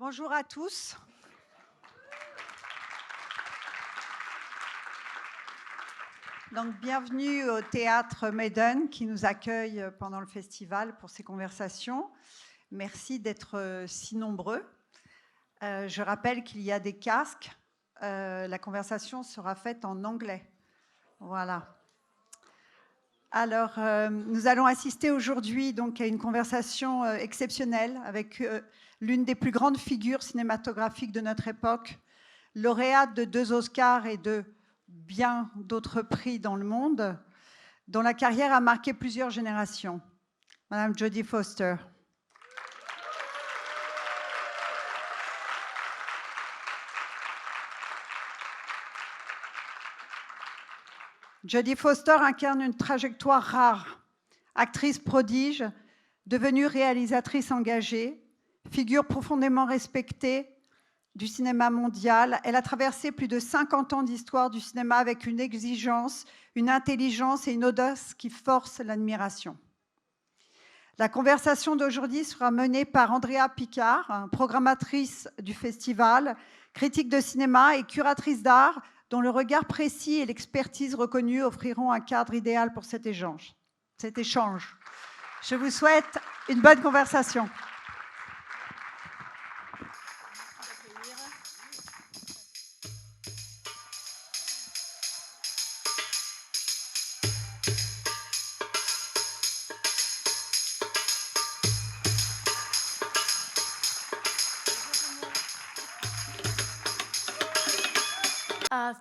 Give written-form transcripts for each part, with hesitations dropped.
Bonjour à tous. Donc, bienvenue au Théâtre Maiden qui nous accueille pendant le festival pour ces conversations. Merci d'être si nombreux. Je rappelle qu'il y a des casques. La conversation sera faite en anglais. Voilà. Alors, nous allons assister aujourd'hui donc à une conversation exceptionnelle avec l'une des plus grandes figures cinématographiques de notre époque, lauréate de 2 Oscars et de bien d'autres prix dans le monde, dont la carrière a marqué plusieurs générations. Madame Jodie Foster. Jodie Foster incarne une trajectoire rare, actrice prodige, devenue réalisatrice engagée, figure profondément respectée du cinéma mondial. Elle a traversé plus de 50 ans d'histoire du cinéma avec une exigence, une intelligence et une audace qui forcent l'admiration. La conversation d'aujourd'hui sera menée par Andrea Picard, programmatrice du festival, critique de cinéma et curatrice d'art, dont le regard précis et l'expertise reconnue offriront un cadre idéal pour cet échange. Je vous souhaite une bonne conversation.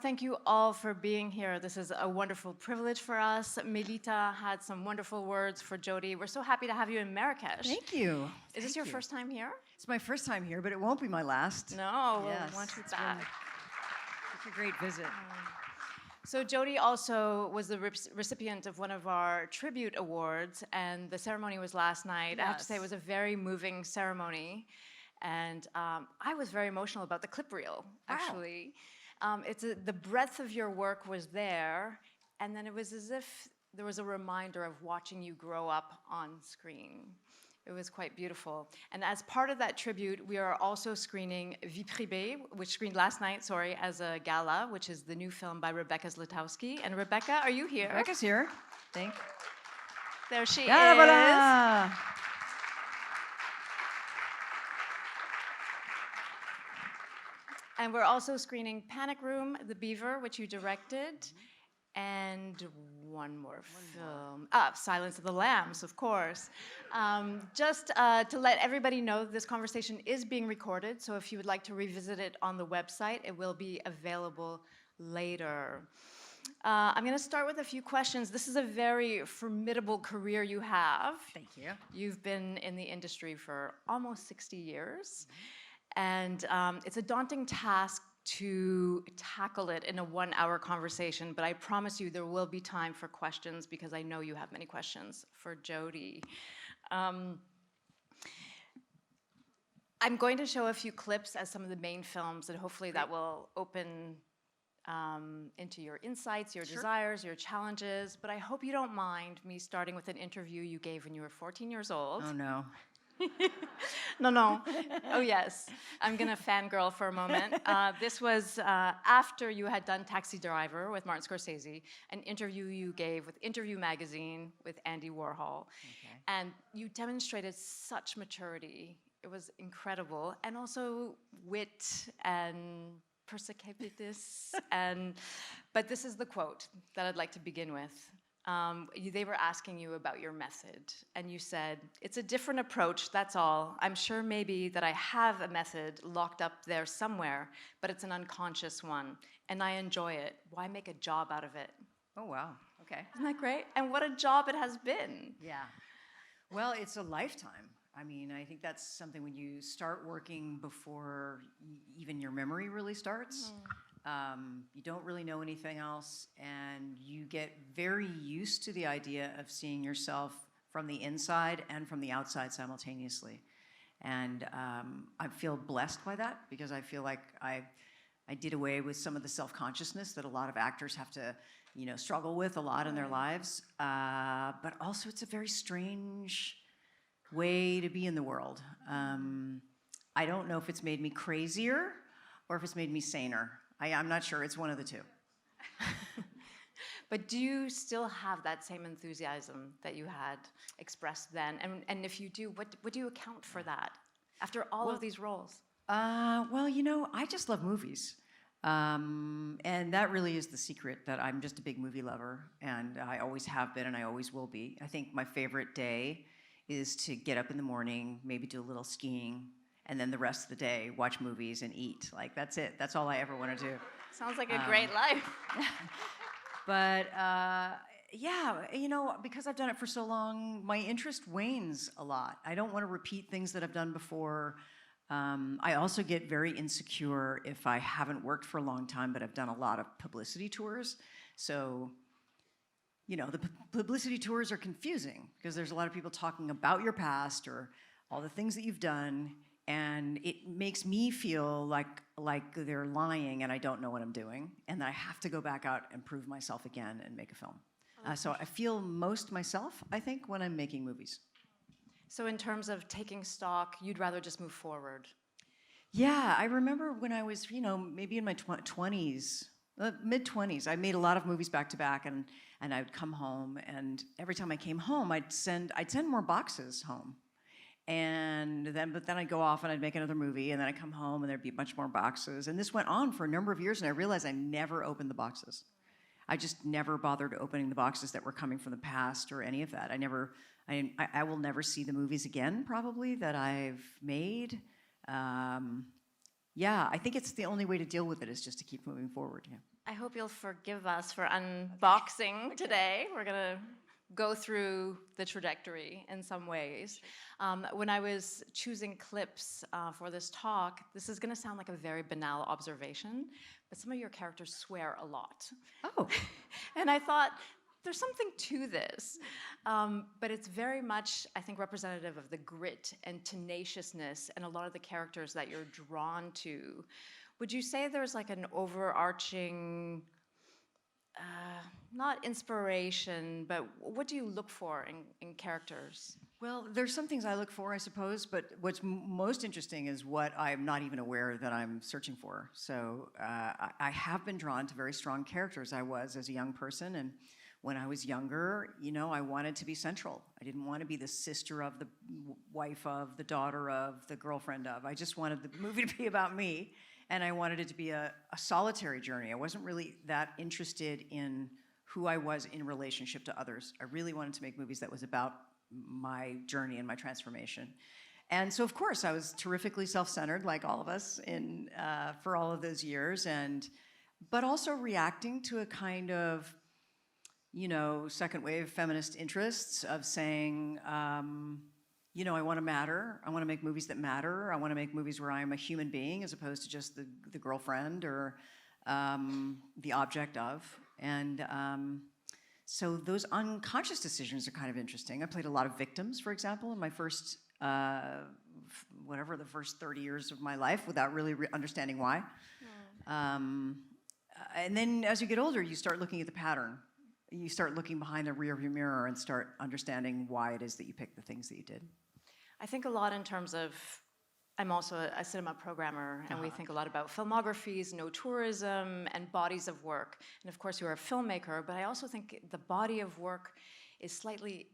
Thank you all for being here. This is a wonderful privilege for us. Melita had some wonderful words for Jodie. We're so happy to have you in Marrakech. Thank you. Is this your first time here? It's my first time here, but it won't be my last. No, Yes, we'll want you it's back. It's a great visit. So Jodie also was the recipient of one of our tribute awards, and the ceremony was last night. Yes. I have to say it was a very moving ceremony, and I was very emotional about the clip reel, actually. The breadth of your work was there, and then it was as if there was a reminder of watching you grow up on screen. It was quite beautiful. And as part of that tribute, we are also screening Vie Privée, which screened last night, as a gala, which is the new film by Rebecca Zlotowski. And Rebecca, are you here? Rebecca's here. Thank you. There she is. Voilà. And we're also screening Panic Room, The Beaver, which you directed, and one more film. Silence of the Lambs, of course. Just to let everybody know, this conversation is being recorded, so if you would like to revisit it on the website, it will be available later. I'm going to start with a few questions. This is a very formidable career you have. Thank you. You've been in the industry for almost 60 years. And it's a daunting task to tackle it in a 1-hour conversation, but I promise you there will be time for questions because I know you have many questions for Jodie. I'm going to show a few clips as some of the main films, and hopefully that will open into your insights, your desires, your challenges, but I hope you don't mind me starting with an interview you gave when you were 14 years old. Oh, no. No. Oh, yes. I'm going to fangirl for a moment. This was after you had done Taxi Driver with Martin Scorsese, an interview you gave with Interview Magazine with Andy Warhol. Okay. And you demonstrated such maturity. It was incredible. And also wit and perspicacious. But this is the quote that I'd like to begin with. They were asking you about your method, and you said, "It's a different approach, that's all. I'm sure maybe that I have a method locked up there somewhere, but it's an unconscious one, and I enjoy it. Why make a job out of it?" Oh, wow. Okay. Isn't that great? And what a job it has been. Yeah. Well, it's a lifetime. I mean, I think that's something when you start working before even your memory really starts. You don't really know anything else, and you get very used to the idea of seeing yourself from the inside and from the outside simultaneously. And I feel blessed by that because I feel like I did away with some of the self-consciousness that a lot of actors have to, struggle with a lot in their lives. But also, it's a very strange way to be in the world. I don't know if it's made me crazier or if it's made me saner. I'm not sure. It's one of the two. But do you still have that same enthusiasm that you had expressed then? And if you do, what do you account for that after all of these roles? Well, I just love movies. And that really is the secret, that I'm just a big movie lover, and I always have been and I always will be. I think my favorite day is to get up in the morning, maybe do a little skiing, and then the rest of the day watch movies and eat. Like, that's it. That's all I ever want to do. Sounds like a great life. But yeah, because I've done it for so long, my interest wanes a lot. I don't want to repeat things that I've done before. I also get very insecure if I haven't worked for a long time, but I've done a lot of publicity tours. So, the publicity tours are confusing because there's a lot of people talking about your past or all the things that you've done, and it makes me feel like they're lying and I don't know what I'm doing, and that I have to go back out and prove myself again and make a film. So I feel most myself, I think, when I'm making movies. So in terms of taking stock, you'd rather just move forward? Yeah, I remember when I was, maybe in my 20s, mid-20s, I made a lot of movies back to back, and I would come home, and every time I came home, I'd send more boxes home. But then I'd go off and I'd make another movie, and then I'd come home and there'd be a bunch more boxes. And this went on for a number of years, and I realized I never opened the boxes. I just never bothered opening the boxes that were coming from the past or any of that. I will never see the movies again, probably, that I've made. Yeah, I think it's the only way to deal with it, is just to keep moving forward. Yeah. I hope you'll forgive us for unboxing today. We're going to go through the trajectory in some ways. When I was choosing clips for this talk, this is going to sound like a very banal observation, but some of your characters swear a lot. Oh. And I thought, there's something to this, but it's very much, I think, representative of the grit and tenaciousness and a lot of the characters that you're drawn to. Would you say there's like an overarching, not inspiration, but what do you look for in characters? Well, there's some things I look for, I suppose, but what's most interesting is what I'm not even aware that I'm searching for. So I have been drawn to very strong characters. I was as a young person, and when I was younger, I wanted to be central. I didn't want to be the sister of, the wife of, the daughter of, the girlfriend of. I just wanted the movie to be about me, and I wanted it to be a solitary journey. I wasn't really that interested in who I was in relationship to others. I really wanted to make movies that was about my journey and my transformation. And so, of course, I was terrifically self-centered, like all of us, for all of those years, but also reacting to a kind of second wave feminist interests of saying, I want to matter. I want to make movies that matter. I want to make movies where I'm a human being as opposed to just the girlfriend or the object of. And so those unconscious decisions are kind of interesting. I played a lot of victims, for example, in my first, the first 30 years of my life without really understanding why. And then as you get older, you start looking at the pattern. You start looking behind the rearview mirror and start understanding why it is that you picked the things that you did. I think a lot in terms of, I'm also a cinema programmer, and we think a lot about filmographies, no tourism, and bodies of work. And of course, you're a filmmaker, but I also think the body of work is slightly,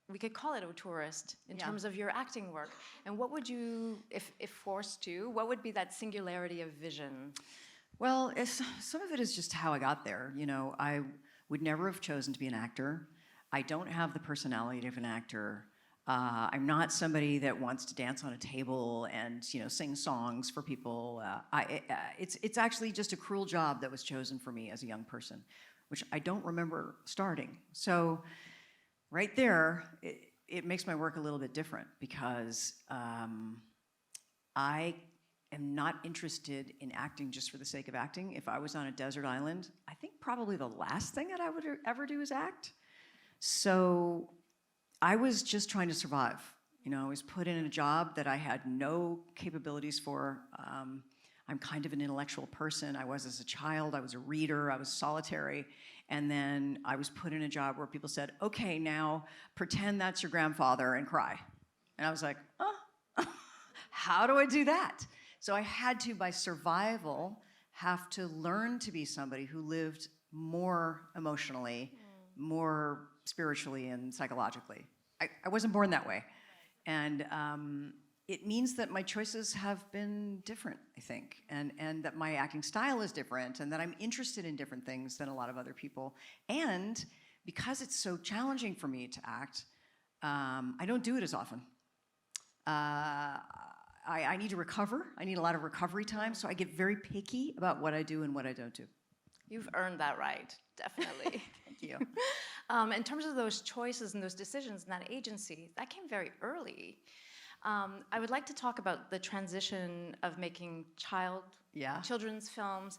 we could call it a tourist in terms of your acting work. And what would you, if forced to, what would be that singularity of vision? Well, some of it is just how I got there. I would never have chosen to be an actor. I don't have the personality of an actor. I'm not somebody that wants to dance on a table and sing songs for people. It's actually just a cruel job that was chosen for me as a young person, which I don't remember starting. So right there, it makes my work a little bit different because I am not interested in acting just for the sake of acting. If I was on a desert island, I think probably the last thing that I would ever do is act. So I was just trying to survive. I was put in a job that I had no capabilities for. I'm kind of an intellectual person. I was as a child. I was a reader. I was solitary. And then I was put in a job where people said, okay, now pretend that's your grandfather and cry. And I was like, oh. how do I do that? So I had to, by survival, have to learn to be somebody who lived more emotionally, more spiritually and psychologically. I wasn't born that way. And it means that my choices have been different, I think, and that my acting style is different, and that I'm interested in different things than a lot of other people. And because it's so challenging for me to act, I don't do it as often. I need to recover. I need a lot of recovery time, so I get very picky about what I do and what I don't do. You've earned that right, definitely. Thank you. In terms of those choices and those decisions and that agency, that came very early. I would like to talk about the transition of making children's films,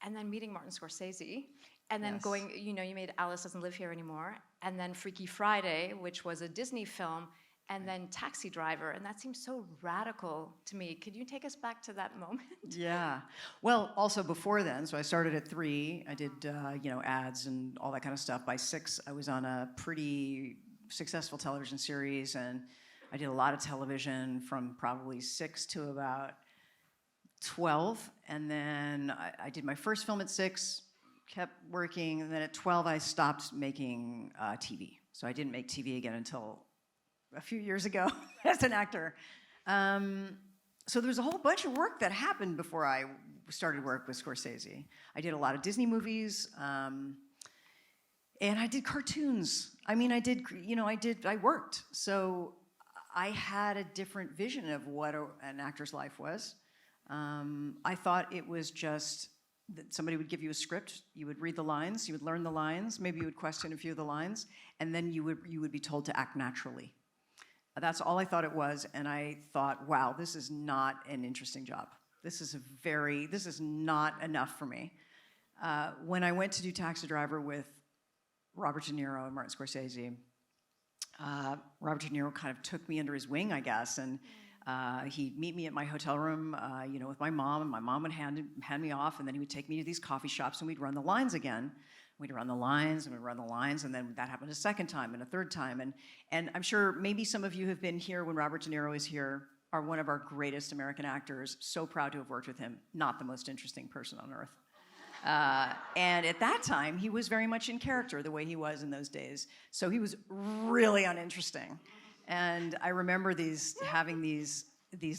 and then meeting Martin Scorsese, and then going, you made Alice Doesn't Live Here Anymore, and then Freaky Friday, which was a Disney film, and then Taxi Driver, and that seems so radical to me. Could you take us back to that moment? Yeah. Well, also before then, so I started at 3. I did, ads and all that kind of stuff. By 6, I was on a pretty successful television series, and I did a lot of television from probably 6 to about 12. And then I did my first film at 6, kept working, and then at 12, I stopped making TV. So I didn't make TV again until a few years ago as an actor. So there was a whole bunch of work that happened before I started work with Scorsese. I did a lot of Disney movies, and I did cartoons. I mean, I worked. So I had a different vision of what an actor's life was. I thought it was just that somebody would give you a script, you would read the lines, you would learn the lines, maybe you would question a few of the lines, and then you would be told to act naturally. That's all I thought it was, and I thought, wow, this is not an interesting job. This is not enough for me. When I went to do Taxi Driver with Robert De Niro and Martin Scorsese, Robert De Niro kind of took me under his wing, I guess, and he'd meet me at my hotel room, with my mom, and my mom would hand me off, and then he would take me to these coffee shops, and we'd run the lines again. We'd run the lines, and we'd run the lines, and then that happened a second time and a third time. And I'm sure maybe some of you have been here when Robert De Niro is here, are one of our greatest American actors. So proud to have worked with him. Not the most interesting person on earth. And at that time, he was very much in character the way he was in those days. So he was really uninteresting. And I remember having these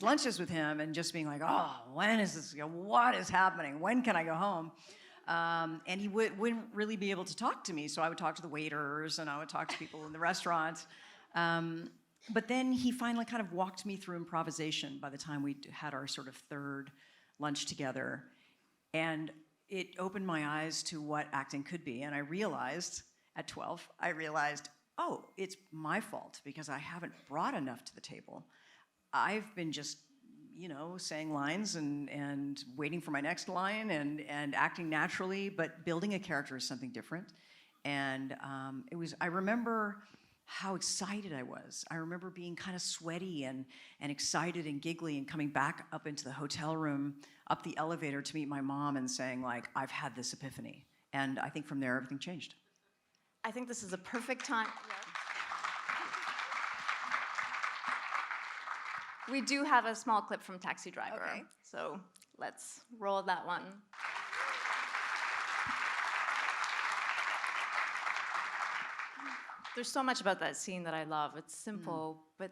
lunches with him and just being like, oh, when is this? What is happening? When can I go home? And he wouldn't really be able to talk to me, so I would talk to the waiters, and I would talk to people in the restaurant. But then he finally kind of walked me through improvisation by the time we had our sort of third lunch together. And it opened my eyes to what acting could be. And I realized, at 12, oh, it's my fault because I haven't brought enough to the table. I've been just saying lines and waiting for my next line and acting naturally, but building a character is something different. And I remember how excited I was. I remember being kind of sweaty and excited and giggly and coming back up into the hotel room, up the elevator to meet my mom and saying, like, I've had this epiphany. And I think from there, everything changed. I think this is a perfect time. We do have a small clip from Taxi Driver, Okay. So let's roll that one. There's so much about that scene that I love. It's simple, but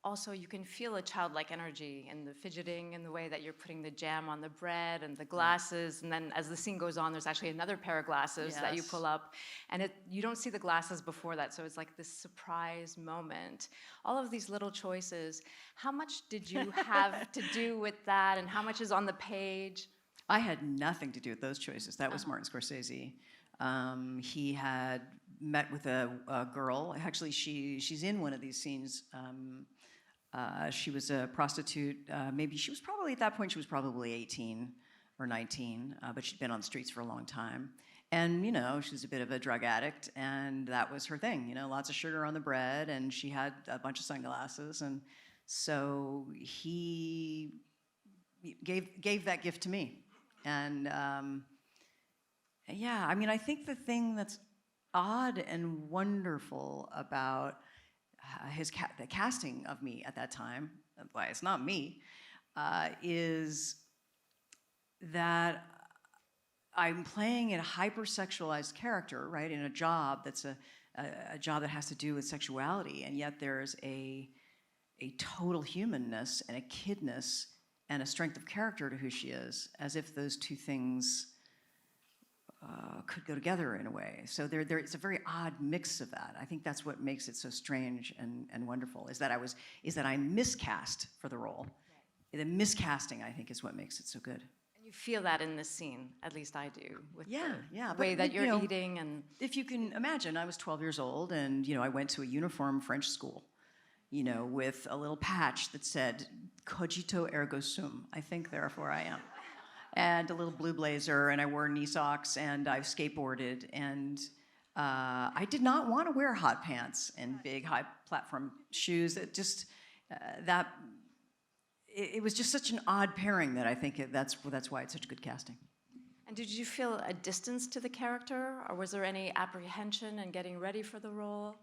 also you can feel a childlike energy in the fidgeting and the way that you're putting the jam on the bread and the glasses. And then as the scene goes on, there's actually another pair of glasses that you pull up. And you don't see the glasses before that, so it's like this surprise moment. All of these little choices. How much did you have to do with that, and how much is on the page? I had nothing to do with those choices. That was Martin Scorsese. He had met with a girl. Actually, she's in one of these scenes. She was a prostitute. Maybe she was probably, at that point, she was probably 18 or 19, but she'd been on the streets for a long time. And, she was a bit of a drug addict, and that was her thing, lots of sugar on the bread, and she had a bunch of sunglasses. And so he gave that gift to me. And, I think the thing that's odd and wonderful about the casting of me at that time, why it's not me, is that I'm playing a hypersexualized character, right, in a job that's a job that has to do with sexuality, and yet there's a total humanness and a kidness and a strength of character to who she is, as if those two things could go together in a way. So it's a very odd mix of that. I think that's what makes it so strange and wonderful, is that I'm miscast for the role. Right. The miscasting, I think, is what makes it so good. And you feel that in this scene, at least I do, with the way that you're eating. And if you can imagine, I was 12 years old, and I went to a uniform French school, with a little patch that said "Cogito ergo sum." I think, therefore I am. And a little blue blazer, and I wore knee socks, and I skateboarded, and I did not want to wear hot pants and big high platform shoes. It just it was just such an odd pairing that I think that's why it's such good casting. And did you feel a distance to the character, or was there any apprehension in getting ready for the role?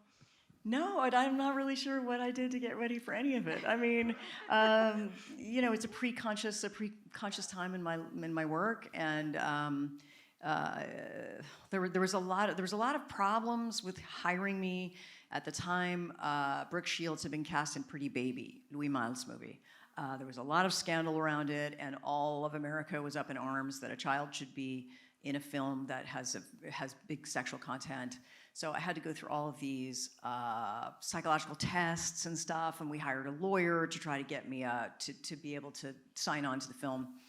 No, I'm not really sure what I did to get ready for any of it. I mean, it's a pre-conscious time in my work, and there was a lot of problems with hiring me at the time. Brooke Shields had been cast in Pretty Baby, Louis Maille's movie. There was a lot of scandal around it, and all of America was up in arms that a child should be in a film that has big sexual content. So I had to go through all of these psychological tests and stuff, and we hired a lawyer to try to get me to be able to sign on to the film.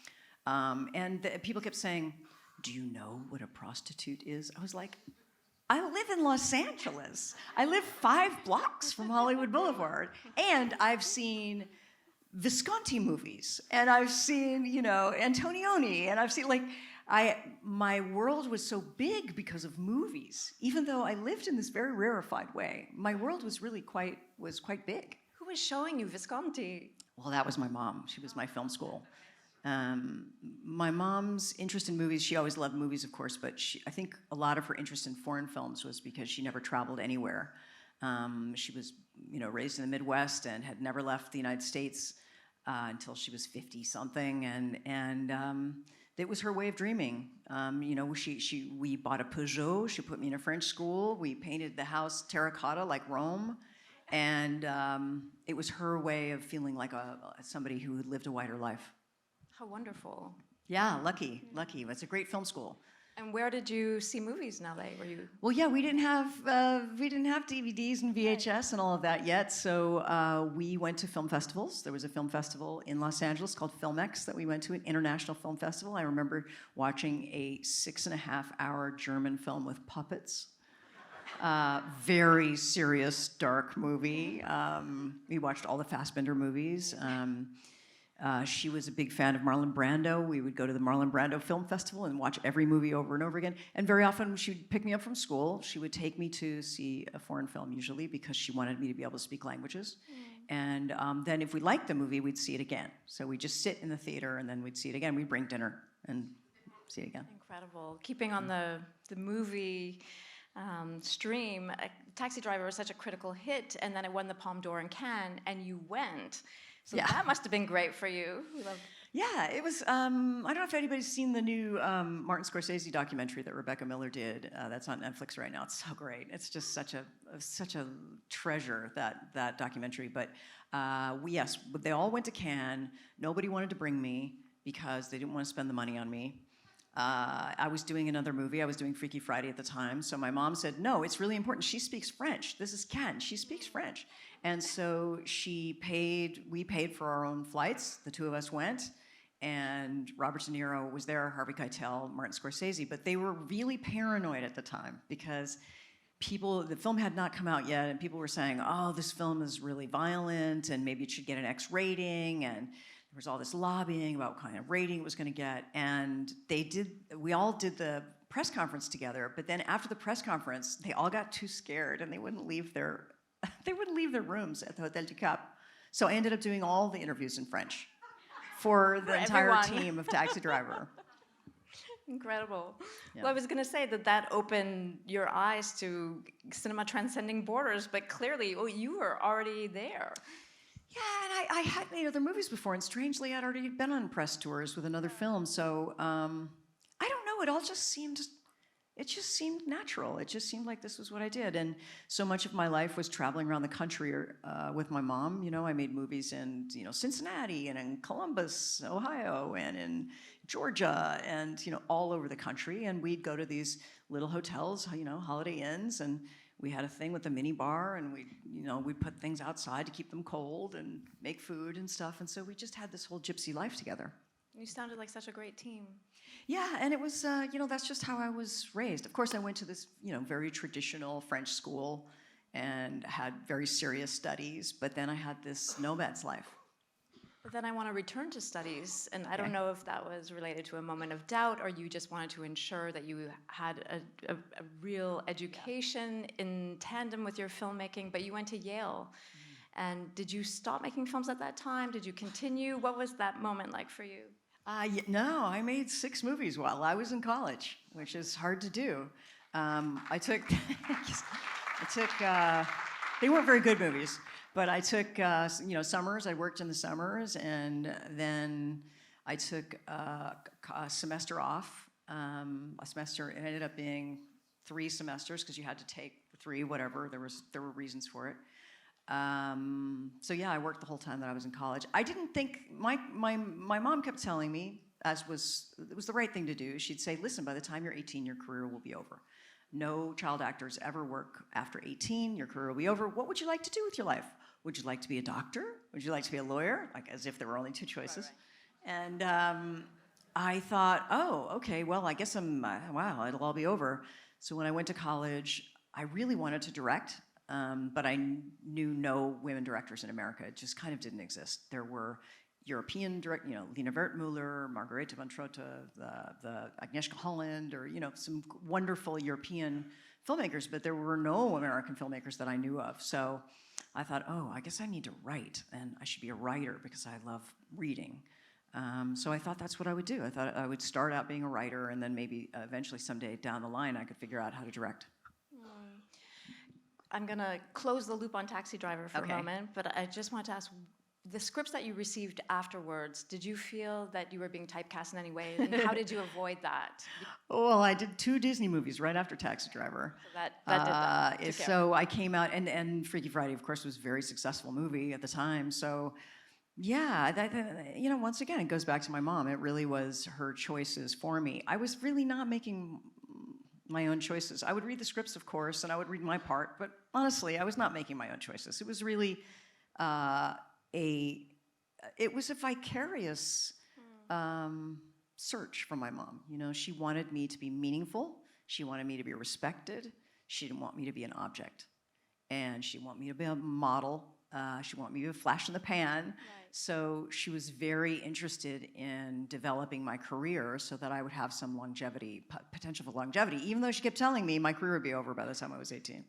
People kept saying, "Do you know what a prostitute is?" I was like, I live in Los Angeles. I live 5 blocks from Hollywood Boulevard, and I've seen Visconti movies, and I've seen, Antonioni, and I've seen, my world was so big because of movies. Even though I lived in this very rarefied way, my world was really quite big. Who was showing you Visconti? Well, that was my mom. She was my film school. My mom's interest in movies, she always loved movies, of course, but I think a lot of her interest in foreign films was because she never traveled anywhere. She was, raised in the Midwest and had never left the United States until she was 50-something, and it was her way of dreaming. We bought a Peugeot. She put me in a French school. We painted the house terracotta like Rome, and it was her way of feeling like somebody who had lived a wider life. How wonderful! Yeah, lucky. It's a great film school. And where did you see movies in LA? Were you? Well, yeah, we didn't have DVDs and VHS and all of that yet. So we went to film festivals. There was a film festival in Los Angeles called FilmX that we went to, an international film festival. I remember watching a 6.5-hour German film with puppets. Very serious, dark movie. We watched all the Fassbinder movies. She was a big fan of Marlon Brando. We would go to the Marlon Brando Film Festival and watch every movie over and over again. And very often she would pick me up from school. She would take me to see a foreign film, usually, because she wanted me to be able to speak languages. And then if we liked the movie, we'd see it again. So we'd just sit in the theater, and then we'd see it again. We'd bring dinner and see it again. Incredible. Keeping on the movie stream, Taxi Driver was such a critical hit, and then it won the Palme d'Or in Cannes, and you went. So that must have been great for you. Yeah, it was. I don't know if anybody's seen the new Martin Scorsese documentary that Rebecca Miller did. That's on Netflix right now. It's so great. It's just such a treasure, that documentary. But yes, they all went to Cannes. Nobody wanted to bring me because they didn't want to spend the money on me. I was doing another movie. I was doing Freaky Friday at the time. So my mom said, "No, it's really important. She speaks French. This is Cannes. She speaks French." And so we paid for our own flights. The two of us went, and Robert De Niro was there, Harvey Keitel, Martin Scorsese, but they were really paranoid at the time because the film had not come out yet, and people were saying, "Oh, this film is really violent, and maybe it should get an X rating," and there was all this lobbying about what kind of rating it was going to get. And we all did the press conference together, but then after the press conference, they all got too scared, and they wouldn't leave their rooms at the Hotel du Cap. So I ended up doing all the interviews in French for the entire team of Taxi Driver. Incredible. Yeah. Well, I was going to say that opened your eyes to cinema transcending borders, but clearly, you were already there. Yeah, and I had made other movies before, and strangely, I'd already been on press tours with another film. So I don't know. It all just seemed. It just seemed natural. It just seemed like this was what I did. And so much of my life was traveling around the country with my mom. You know, I made movies in, Cincinnati and in Columbus, Ohio, and in Georgia, and, all over the country. And we'd go to these little hotels, Holiday Inns, and we had a thing with a mini bar, and we'd put things outside to keep them cold and make food and stuff. And so we just had this whole gypsy life together. You sounded like such a great team. Yeah, and it was, that's just how I was raised. Of course, I went to this, very traditional French school and had very serious studies, but then I had this nomad's life. But then I want to return to studies, and I don't know if that was related to a moment of doubt, or you just wanted to ensure that you had a real education in tandem with your filmmaking, but you went to Yale. And did you stop making films at that time? Did you continue? What was that moment like for you? No, I made 6 movies while I was in college, which is hard to do. I took, they weren't very good movies, but I took, summers. I worked in the summers, and then I took a semester off. A semester, it ended up being 3 semesters because you had to take 3, whatever. There were reasons for it. So yeah, I worked the whole time that I was in college. I didn't think, my mom kept telling me, it was the right thing to do. She'd say, listen, by the time you're 18, your career will be over. No child actors ever work after 18, your career will be over. What would you like to do with your life? Would you like to be a doctor? Would you like to be a lawyer? Like, as if there were only 2 choices. Right. And I thought, oh, okay, well, I guess wow, it'll all be over. So when I went to college, I really wanted to direct. But I knew no women directors in America. It just kind of didn't exist. There were European directors, Lina Wertmüller, Margarete von Trotta, the Agnieszka Holland, or some wonderful European filmmakers, but there were no American filmmakers that I knew of. So I thought, oh, I guess I need to write, and I should be a writer because I love reading. So I thought that's what I would do. I thought I would start out being a writer, and then maybe eventually someday down the line I could figure out how to direct. I'm going to close the loop on Taxi Driver for a moment, but I just want to ask, the scripts that you received afterwards, did you feel that you were being typecast in any way, and how did you avoid that? Well, I did 2 Disney movies right after Taxi Driver. So that did that. So I came out, and Freaky Friday, of course, was a very successful movie at the time. So yeah, once again, it goes back to my mom. It really was her choices for me. I was really not making my own choices. I would read the scripts, of course, and I would read my part, but honestly, I was not making my own choices. It was really it was a vicarious search from my mom. She wanted me to be meaningful. She wanted me to be respected. She didn't want me to be an object. And she wanted me to be a model. She wanted me to be a flash in the pan. Right. So she was very interested in developing my career so that I would have some longevity, potential for longevity, even though she kept telling me my career would be over by the time I was 18.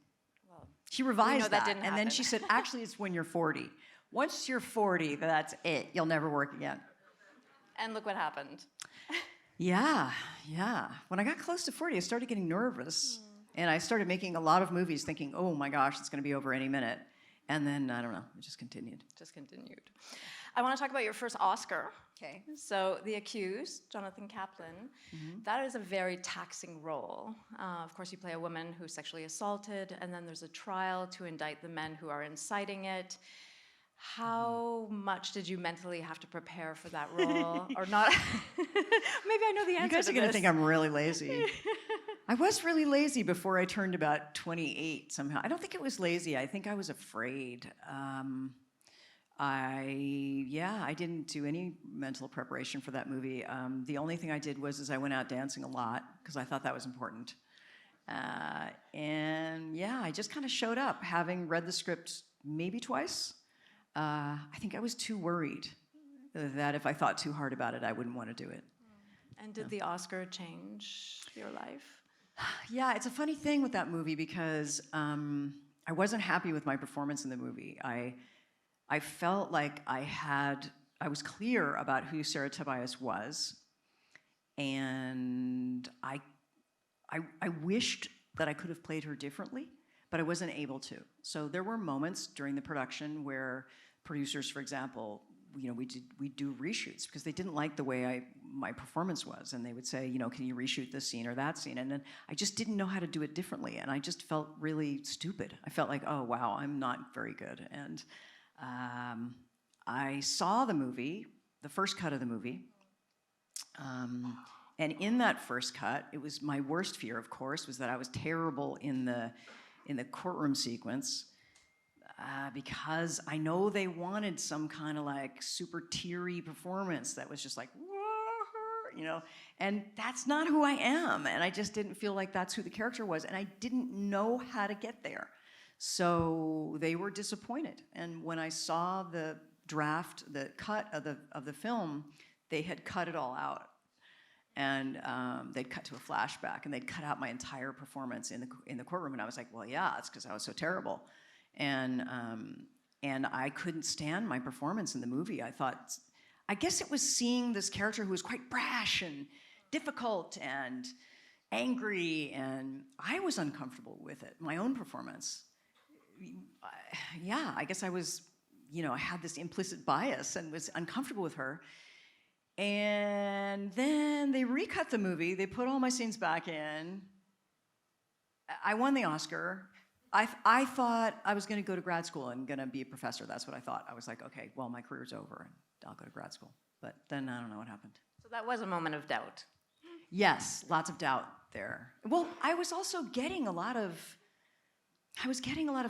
Well, she revised that didn't and then she said, actually, it's when you're 40. Once you're 40, that's it. You'll never work again. And look what happened. Yeah. When I got close to 40, I started getting nervous. And I started making a lot of movies thinking, oh my gosh, it's going to be over any minute. And then, I don't know, it just continued. I want to talk about your first Oscar. Okay. So, The Accused, Jonathan Kaplan, that is a very taxing role. Of course, you play a woman who's sexually assaulted, and then there's a trial to indict the men who are inciting it. How much did you mentally have to prepare for that role? Or not? Maybe I know the answer to this. You guys are going to think I'm really lazy. I was really lazy before I turned about 28 somehow. I don't think it was lazy. I think I was afraid. I didn't do any mental preparation for that movie. The only thing I did was I went out dancing a lot because I thought that was important. And yeah, I just kind of showed up, having read the script maybe twice. I think I was too worried that if I thought too hard about it, I wouldn't want to do it. And did the Oscar change your life? Yeah, it's a funny thing with that movie because I wasn't happy with my performance in the movie. I felt like I was clear about who Sarah Tobias was, and I wished that I could have played her differently, but I wasn't able to. So there were moments during the production where producers, for example, we do reshoots because they didn't like the way my performance was, and they would say, can you reshoot this scene or that scene? And then I just didn't know how to do it differently, and I just felt really stupid. I felt like, oh wow, I'm not very good. And I saw the movie, the first cut of the movie, and in that first cut, it was my worst fear, of course, was that I was terrible in the courtroom sequence. Because I know they wanted some kind of like super teary performance that was just like, and that's not who I am. And I just didn't feel like that's who the character was. And I didn't know how to get there. So they were disappointed. And when I saw the draft, the cut of the film, they had cut it all out. And they'd cut to a flashback, and they'd cut out my entire performance in the courtroom. And I was like, well, yeah, it's because I was so terrible. And I couldn't stand my performance in the movie. I guess it was seeing this character who was quite brash and difficult and angry, and I was uncomfortable with it, my own performance. Yeah, I guess I was, I had this implicit bias and was uncomfortable with her. And then they recut the movie, they put all my scenes back in. I won the Oscar. I thought I was going to go to grad school and going to be a professor. That's what I thought. I was like, okay, well, my career's over, and I'll go to grad school. But then I don't know what happened. So that was a moment of doubt. Yes, lots of doubt there. Well, I was also getting a lot of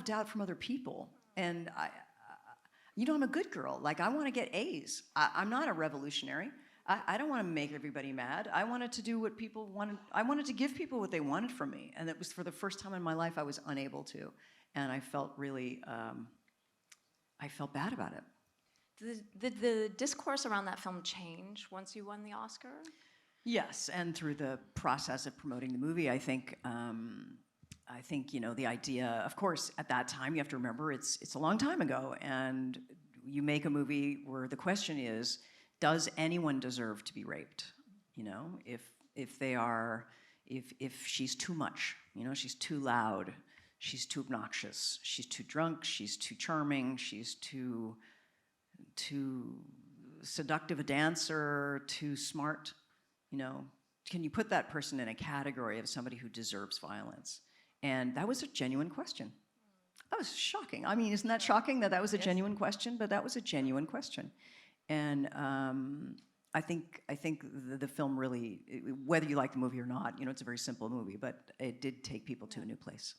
doubt from other people, and I'm a good girl. Like, I want to get A's. I'm not a revolutionary. I don't want to make everybody mad. I wanted to do what people wanted. I wanted to give people what they wanted from me. And it was for the first time in my life I was unable to. And I felt really, I felt bad about it. Did the discourse around that film change once you won the Oscar? Yes, and through the process of promoting the movie, I think, the idea, of course, at that time, you have to remember, it's a long time ago, and you make a movie where the question is, does anyone deserve to be raped? If she's too much, she's too loud, she's too obnoxious, she's too drunk, she's too charming, she's too seductive a dancer, too smart, can you put that person in a category of somebody who deserves violence? And that was a genuine question. That was shocking. I mean, isn't that shocking that was a genuine question? But that was a genuine question. And I think the film really, whether you like the movie or not, it's a very simple movie, but it did take people to a new place.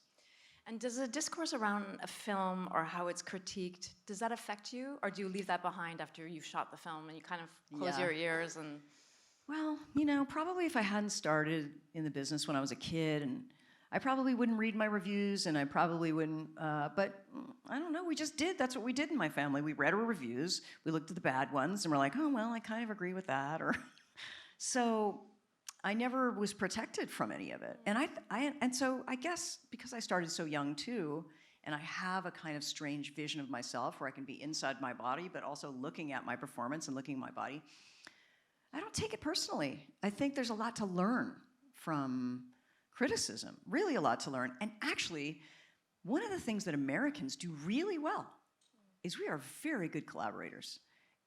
And does the discourse around a film or how it's critiqued, does that affect you? Or do you leave that behind after you've shot the film and you kind of close your ears and... Well, probably if I hadn't started in the business when I was a kid, and I probably wouldn't read my reviews, and I probably wouldn't, but I don't know, we just did. That's what we did in my family. We read our reviews, we looked at the bad ones, and we're like, oh, well, I kind of agree with that, or... So I never was protected from any of it. And so I guess because I started so young too, and I have a kind of strange vision of myself where I can be inside my body, but also looking at my performance and looking at my body, I don't take it personally. I think there's a lot to learn from criticism, really a lot to learn. And actually, one of the things that Americans do really well is we are very good collaborators.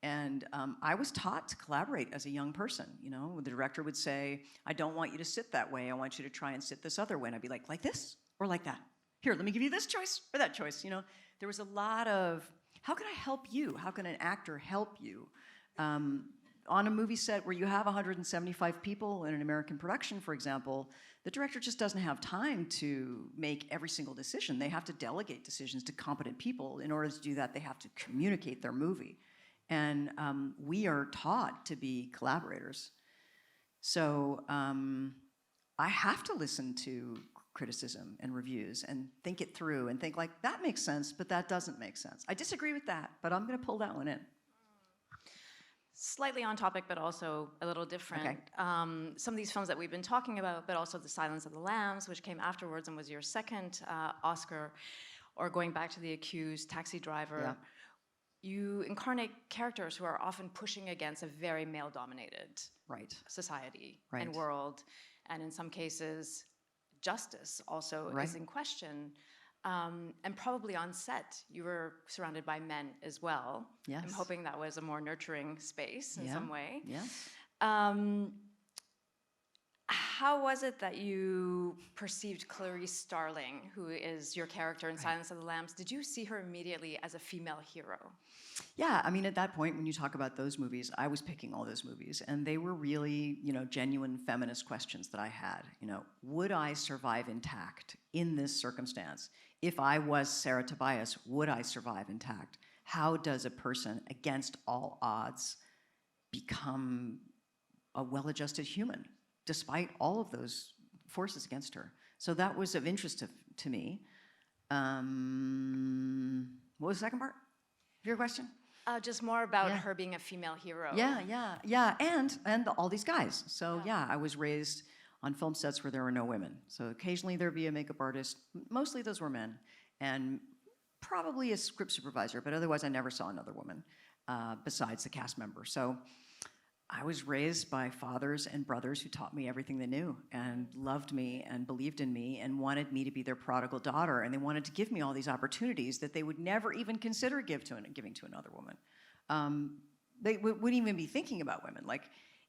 And I was taught to collaborate as a young person. The director would say, I don't want you to sit that way. I want you to try and sit this other way. And I'd be like this or like that? Here, let me give you this choice or that choice. There was a lot of, how can I help you? How can an actor help you? On a movie set where you have 175 people in an American production, for example, the director just doesn't have time to make every single decision. They have to delegate decisions to competent people. In order to do that, they have to communicate their movie. And we are taught to be collaborators. So I have to listen to criticism and reviews and think it through and think like, that makes sense, but that doesn't make sense. I disagree with that, but I'm gonna pull that one in. Slightly on topic, but also a little different. Okay. Some of these films that we've been talking about, but also The Silence of the Lambs, which came afterwards and was your second Oscar, or going back to The Accused, Taxi Driver. Yeah. You incarnate characters who are often pushing against a very male-dominated society and world, and in some cases, justice also is in question. And probably on set, you were surrounded by men as well. Yes. I'm hoping that was a more nurturing space in some way. Yes. How was it that you perceived Clarice Starling, who is your character in Silence of the Lambs? Did you see her immediately as a female hero? Yeah, I mean, at that point, when you talk about those movies, I was picking all those movies, and they were really, genuine feminist questions that I had. Would I survive intact in this circumstance? If I was Sarah Tobias, would I survive intact? How does a person, against all odds, become a well-adjusted human, despite all of those forces against her? So that was of interest to me. What was the second part of your question? Just more about her being a female hero. Yeah, and all these guys. So I was raised on film sets where there were no women. So occasionally there'd be a makeup artist. Mostly those were men, and probably a script supervisor, but otherwise I never saw another woman besides the cast member. So I was raised by fathers and brothers who taught me everything they knew and loved me and believed in me and wanted me to be their prodigal daughter, and they wanted to give me all these opportunities that they would never even consider giving to another woman. They wouldn't even be thinking about women. Like,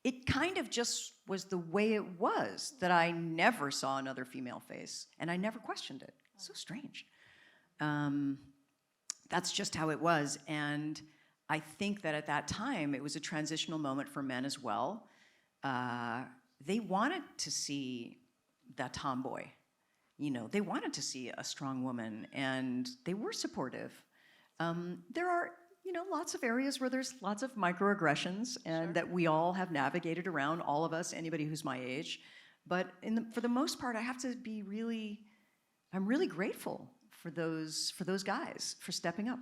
it kind of just was the way it was, that I never saw another female face, and I never questioned it. So strange. That's just how it was, and I think that at that time, it was a transitional moment for men as well. They wanted to see that tomboy. They wanted to see a strong woman, and they were supportive. There are, lots of areas where there's lots of microaggressions, and that we all have navigated around, all of us, anybody who's my age. But for the most part, I have to be I'm really grateful for those guys for stepping up.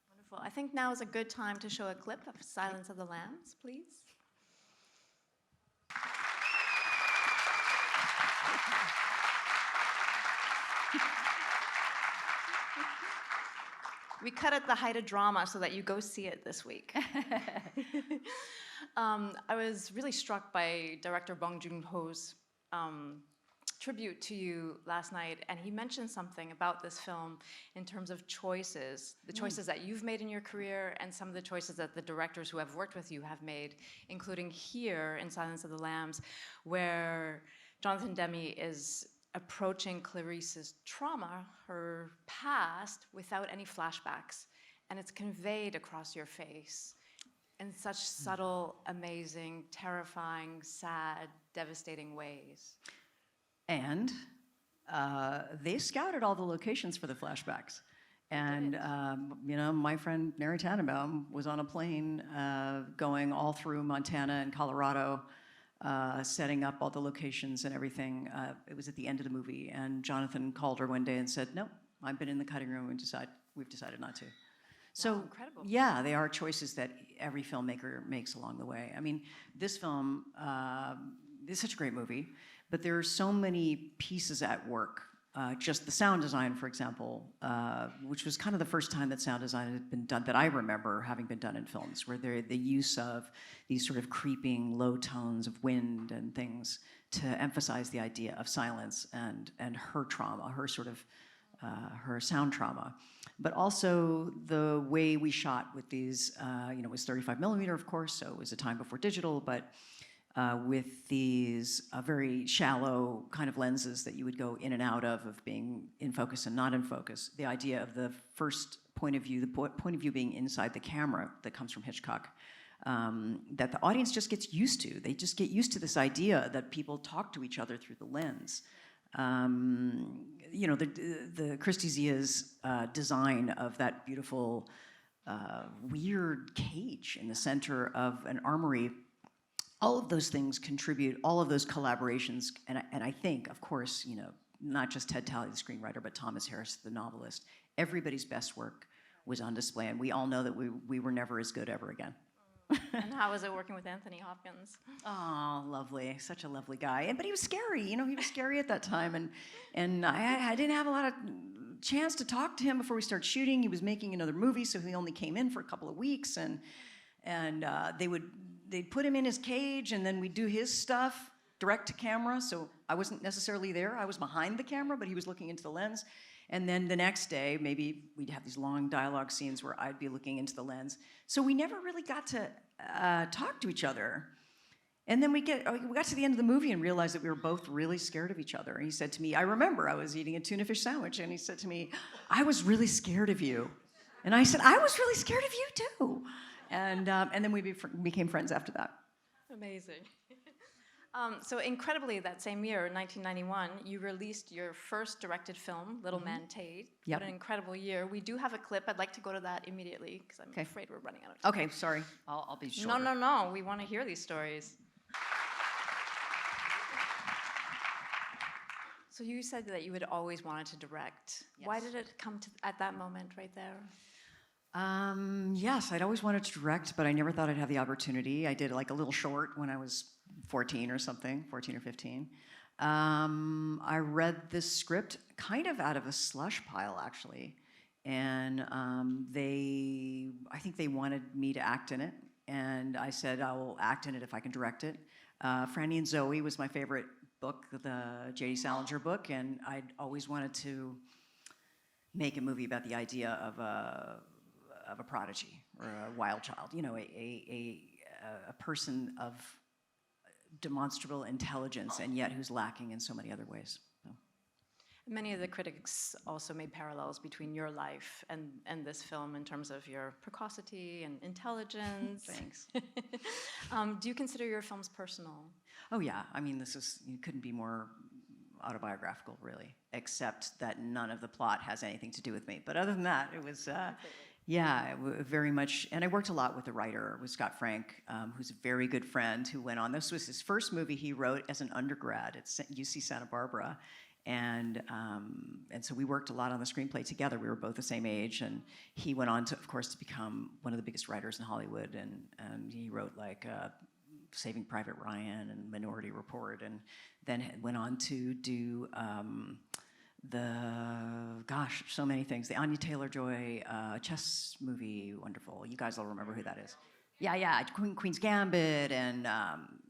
Wonderful. I think now is a good time to show a clip of Silence of the Lambs, please. We cut at the height of drama so that you go see it this week. I was really struck by director Bong Joon-ho's tribute to you last night, and he mentioned something about this film in terms of choices, the choices that you've made in your career and some of the choices that the directors who have worked with you have made, including here in Silence of the Lambs, where Jonathan Demme is approaching Clarice's trauma, her past, without any flashbacks, and it's conveyed across your face in such subtle, amazing, terrifying, sad, devastating ways. And they scouted all the locations for the flashbacks. And, my friend Mary Tannenbaum was on a plane going all through Montana and Colorado, setting up all the locations and everything. It was at the end of the movie. And Jonathan called her one day and said, "No, I've been in the cutting room and we've decided not to." So, wow, incredible. Yeah, they are choices that every filmmaker makes along the way. I mean, this film is such a great movie. But there are so many pieces at work. Just the sound design, for example, which was kind of the first time that sound design had been done, that I remember having been done in films, where the use of these sort of creeping low tones of wind and things to emphasize the idea of silence and her trauma, her sort of, her sound trauma. But also the way we shot with these, it was 35 millimeter, of course, so it was a time before digital, but with these very shallow kind of lenses that you would go in and out of being in focus and not in focus. The idea of the first point of view, the point of view being inside the camera that comes from Hitchcock, that the audience just gets used to. They just get used to this idea that people talk to each other through the lens. The Christy Zia's design of that beautiful, weird cage in the center of an armory. All of those things contribute, all of those collaborations, and I think, of course, not just Ted Talley, the screenwriter, but Thomas Harris, the novelist, everybody's best work was on display, and we all know that we were never as good ever again. And how was it working with Anthony Hopkins? Oh, lovely, such a lovely guy. But he was scary, he was scary at that time, and I didn't have a lot of chance to talk to him before we started shooting. He was making another movie, so he only came in for a couple of weeks, and they'd put him in his cage, and then we'd do his stuff direct to camera. So I wasn't necessarily there. I was behind the camera, but he was looking into the lens. And then the next day, maybe we'd have these long dialogue scenes where I'd be looking into the lens. So we never really got to talk to each other. And then we got to the end of the movie and realized that we were both really scared of each other. And he said to me, I remember I was eating a tuna fish sandwich, and he said to me, I was really scared of you. And I said, I was really scared of you too. And then we became friends after that. Amazing. So incredibly, that same year, 1991, you released your first directed film, Little Man Tate. Yep. What an incredible year. We do have a clip. I'd like to go to that immediately because I'm afraid we're running out of time. Okay, sorry. I'll be short. No. We want to hear these stories. So you said that you had always wanted to direct. Yes. Why did it come to at that moment right there? Yes, I'd always wanted to direct, but I never thought I'd have the opportunity. I did like a little short when I was 14 or 15. I read this script kind of out of a slush pile, actually. And I think they wanted me to act in it. And I said, I will act in it if I can direct it. Franny and Zoe was my favorite book, the J.D. Salinger book, and I'd always wanted to make a movie about the idea of a prodigy or a wild child, you know, a person of demonstrable intelligence and yet who's lacking in so many other ways. So. Many of the critics also made parallels between your life and this film in terms of your precocity and intelligence. Thanks. Do you consider your films personal? Oh yeah, I mean, you couldn't be more autobiographical, really, except that none of the plot has anything to do with me. But other than that, it was, very much, and I worked a lot with the writer, with Scott Frank, who's a very good friend, who went on, this was his first movie he wrote as an undergrad at UC Santa Barbara, and so we worked a lot on the screenplay together. We were both the same age, and he went on to, of course, to become one of the biggest writers in Hollywood, and he wrote like Saving Private Ryan and Minority Report, and then went on to do so many things. The Anya Taylor-Joy chess movie, wonderful. You guys all remember who that is. Yeah, Queen's Gambit, and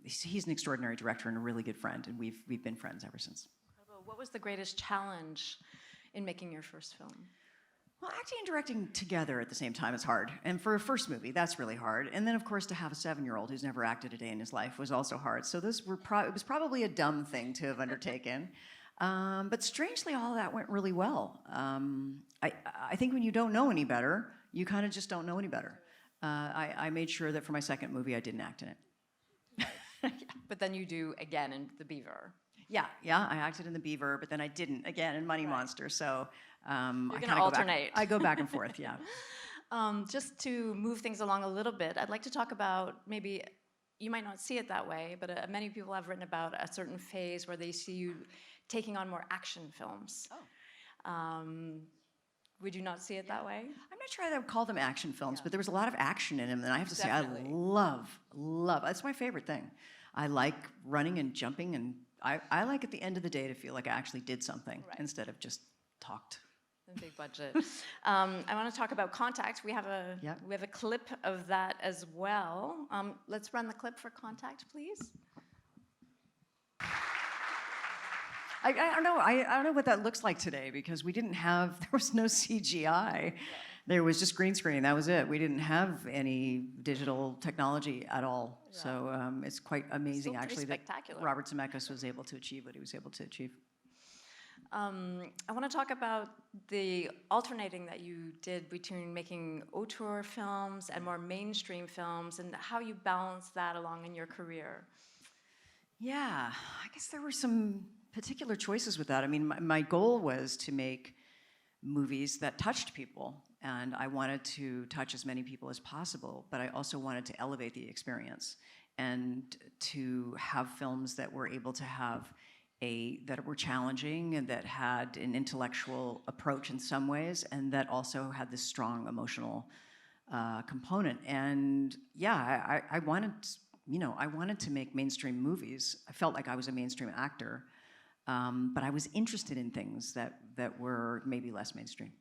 he's an extraordinary director and a really good friend, and we've been friends ever since. What was the greatest challenge in making your first film? Well, acting and directing together at the same time is hard. And for a first movie, that's really hard. And then, of course, to have a 7-year-old who's never acted a day in his life was also hard. So it was probably a dumb thing to have undertaken. But strangely, all of that went really well. I think when you don't know any better, you kind of just don't know any better. I made sure that for my second movie, I didn't act in it. But then you do again in The Beaver. Yeah, I acted in The Beaver, but then I didn't again in Money Monster. So You're going to alternate. I go back and forth, yeah. Just to move things along a little bit, I'd like to talk about, maybe you might not see it that way, but many people have written about a certain phase where they see you taking on more action films. Oh. Would you not see it that way? I'm not sure I would call them action films, but there was a lot of action in them, and I have to say, I love, that's my favorite thing. I like running and jumping, and I like at the end of the day to feel like I actually did something instead of just talked. A big budget. I want to talk about Contact. We have a clip of that as well. Let's run the clip for Contact, please. I don't know. I don't know what that looks like today because there was no CGI. There was just green screen. That was it. We didn't have any digital technology at all. Yeah. So it's quite amazing, actually, that Robert Zemeckis was able to achieve what he was able to achieve. I want to talk about the alternating that you did between making auteur films and more mainstream films and how you balanced that along in your career. Yeah, I guess there were some particular choices with that. I mean, my goal was to make movies that touched people, and I wanted to touch as many people as possible, but I also wanted to elevate the experience and to have films that were able to have that were challenging and that had an intellectual approach in some ways, and that also had this strong emotional component. And yeah, I wanted to make mainstream movies. I felt like I was a mainstream actor, but I was interested in things that were maybe less mainstream.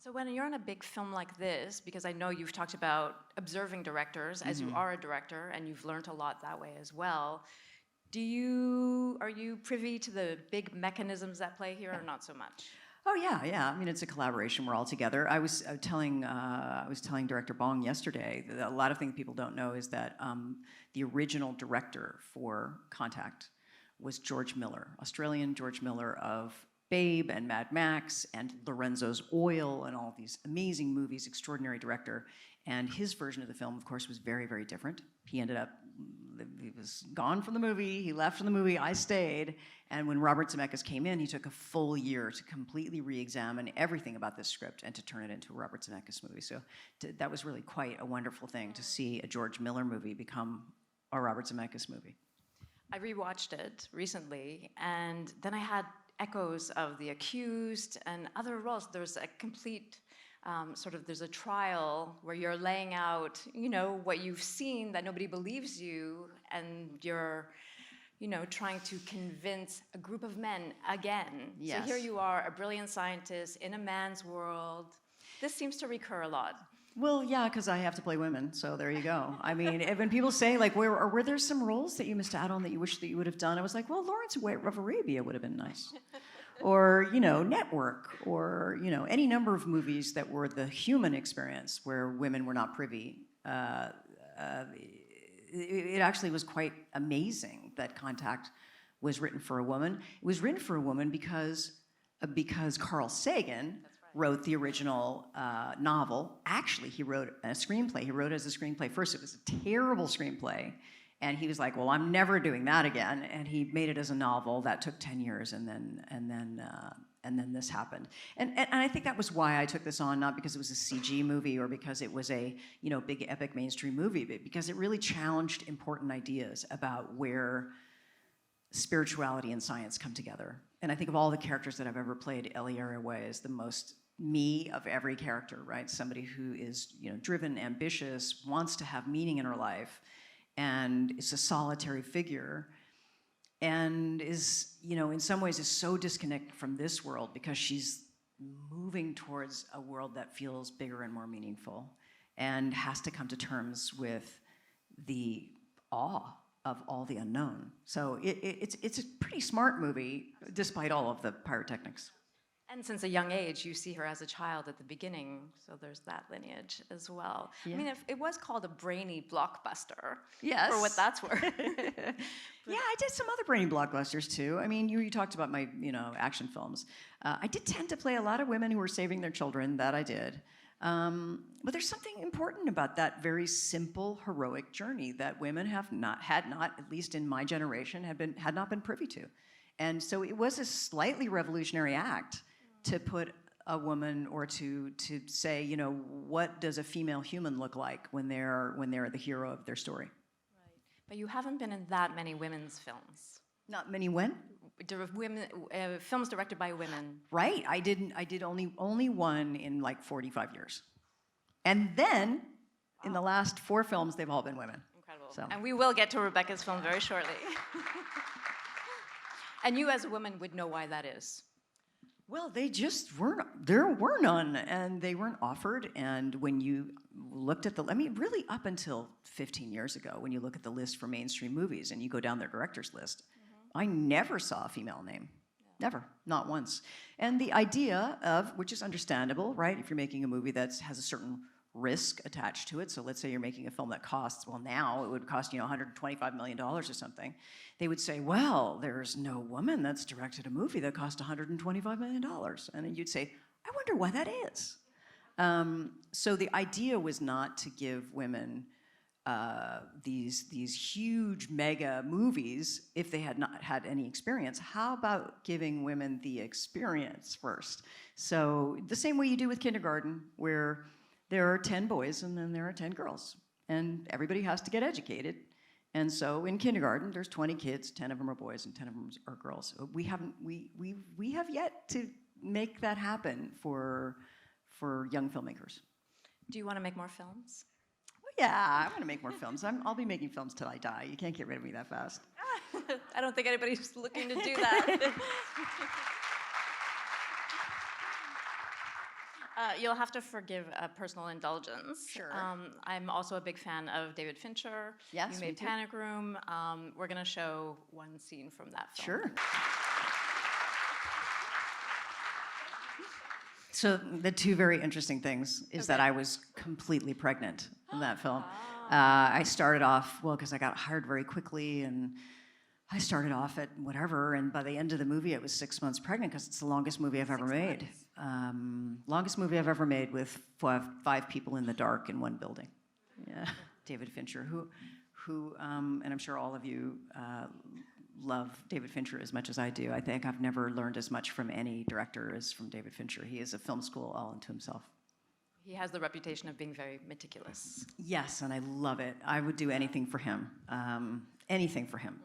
So when you're on a big film like this, because I know you've talked about observing directors, as you are a director, and you've learned a lot that way as well, are you privy to the big mechanisms that play here, or not so much? Oh yeah. I mean, it's a collaboration. We're all together. I was telling director Bong yesterday that a lot of things people don't know is that the original director for Contact was George Miller, Australian George Miller of Babe and Mad Max and Lorenzo's Oil and all these amazing movies, extraordinary director. And his version of the film, of course, was very, very different. He was gone from the movie, he left from the movie, I stayed. And when Robert Zemeckis came in, he took a full year to completely re-examine everything about this script and to turn it into a Robert Zemeckis movie. So that was really quite a wonderful thing to see a George Miller movie become a Robert Zemeckis movie. I rewatched it recently, and then I had echoes of The Accused and other roles. There's a complete there's a trial where you're laying out, what you've seen that nobody believes you, and you're, trying to convince a group of men again. Yes. So here you are, a brilliant scientist in a man's world. This seems to recur a lot. Well, yeah, because I have to play women, so there you go. I mean, when people say, like, were there some roles that you missed out on that you wish that you would have done? I was like, well, Lawrence of Arabia would have been nice. Or, Network, or, any number of movies that were the human experience where women were not privy. It actually was quite amazing that Contact was written for a woman. It was written for a woman because Carl Sagan wrote the original novel. Actually, he wrote a screenplay. He wrote it as a screenplay first. It was a terrible screenplay. And he was like, well, I'm never doing that again. And he made it as a novel. That took 10 years, and then this happened. And I think that was why I took this on, not because it was a CG movie or because it was a big epic mainstream movie, but because it really challenged important ideas about where spirituality and science come together. And I think of all the characters that I've ever played, Ellie Arroway is the most me of every character, right? Somebody who is driven, ambitious, wants to have meaning in her life, and is a solitary figure, and is, in some ways is so disconnected from this world because she's moving towards a world that feels bigger and more meaningful, and has to come to terms with the awe of all the unknown. So it's a pretty smart movie, despite all of the pyrotechnics. And since a young age, you see her as a child at the beginning, so there's that lineage as well. Yeah. I mean, it was called a brainy blockbuster. Yes. For what that's worth. Yeah, I did some other brainy blockbusters too. I mean, you talked about my, action films. I did tend to play a lot of women who were saving their children. That I did. But there's something important about that very simple, heroic journey that women had not, at least in my generation, had not been privy to. And so it was a slightly revolutionary act to put a woman, or to say, what does a female human look like when they're the hero of their story? Right. But you haven't been in that many women's films. Not many when? Films directed by women. Right. I did only one in like 45 years. And then in the last 4 films, they've all been women. Incredible. So. And we will get to Rebecca's film very shortly. And you as a woman would know why that is. Well, they just weren't, there were none, and they weren't offered. And when you looked at really up until 15 years ago, when you look at the list for mainstream movies and you go down their director's list, I never saw a female name. Never, not once. And the idea of, which is understandable, right? If you're making a movie that has a certain risk attached to it, so let's say you're making a film that costs, well, now it would cost $125 million or something. They would say, well, there's no woman that's directed a movie that cost $125 million. And then you'd say, I wonder why that is. So the idea was not to give women these huge mega movies if they had not had any experience. How about giving women the experience first? So the same way you do with kindergarten, where there are 10 boys and then there are 10 girls, and everybody has to get educated. And so in kindergarten, there's 20 kids, 10 of them are boys and 10 of them are girls. We have yet to make that happen for young filmmakers. Do you want to make more films? Well, yeah, I want to make more films. I'll be making films till I die. You can't get rid of me that fast. I don't think anybody's looking to do that. You'll have to forgive a personal indulgence. Sure. I'm also a big fan of David Fincher. Yes, You me made too. Panic Room. We're going to show one scene from that film. Sure. So the two very interesting things is that I was completely pregnant in that film. I started off, well, because I got hired very quickly, and I started off at whatever, and by the end of the movie, I was 6 months pregnant because it's the longest movie I've ever made. Longest movie I've ever made with five people in the dark in one building. Yeah, David Fincher, who, and I'm sure all of you love David Fincher as much as I do. I think I've never learned as much from any director as from David Fincher. He is a film school all unto himself. He has the reputation of being very meticulous. Yes, and I love it. I would do anything for him. Anything for him.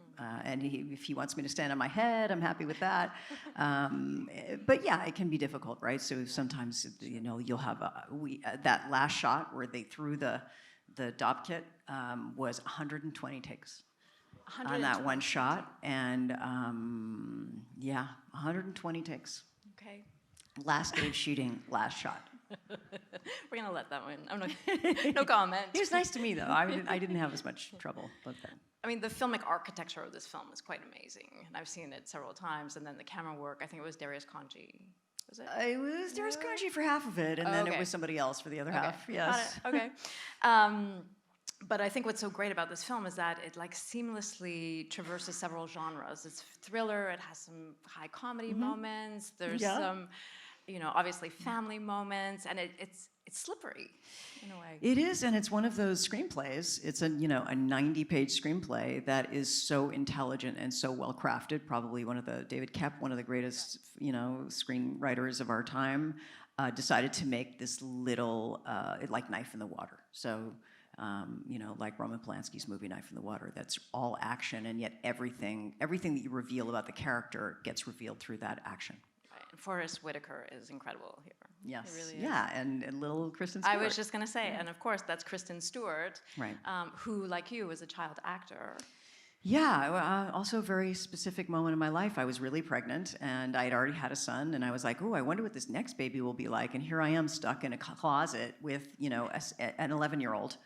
And if he wants me to stand on my head, I'm happy with that. But yeah, it can be difficult, right? So sometimes, you'll have that last shot where they threw the Dopp kit was 120 takes on that one shot. And 120 takes. Okay. Last day of shooting, last shot. We're gonna let that one. I'm not. No comment. He was nice to me, though. I didn't have as much trouble with that. I mean, the filmic architecture of this film is quite amazing, and I've seen it several times. And then the camera work. I think it was Darius Khondji. Was it? It was Darius Khondji for half of it, and then it was somebody else for the other half. Yes. Got it. Okay. But I think what's so great about this film is that it seamlessly traverses several genres. It's thriller. It has some high comedy moments. There's some, obviously family moments, and it's slippery in a way. It is, and it's one of those screenplays. It's a 90-page screenplay that is so intelligent and so well crafted. Probably David Koepp, one of the greatest screenwriters of our time, decided to make this little like knife in the water. So. Like Roman Polanski's movie Knife in the Water, that's all action, and yet everything that you reveal about the character gets revealed through that action. Right. And Forrest Whitaker is incredible here. Yes. He really is. Yeah, and little Kristen Stewart. I was just going to say, and of course that's Kristen Stewart, right. Who, like you, is a child actor. Yeah, also a very specific moment in my life. I was really pregnant, and I had already had a son, and I was like, oh, I wonder what this next baby will be like. And here I am stuck in a closet with, an 11-year-old.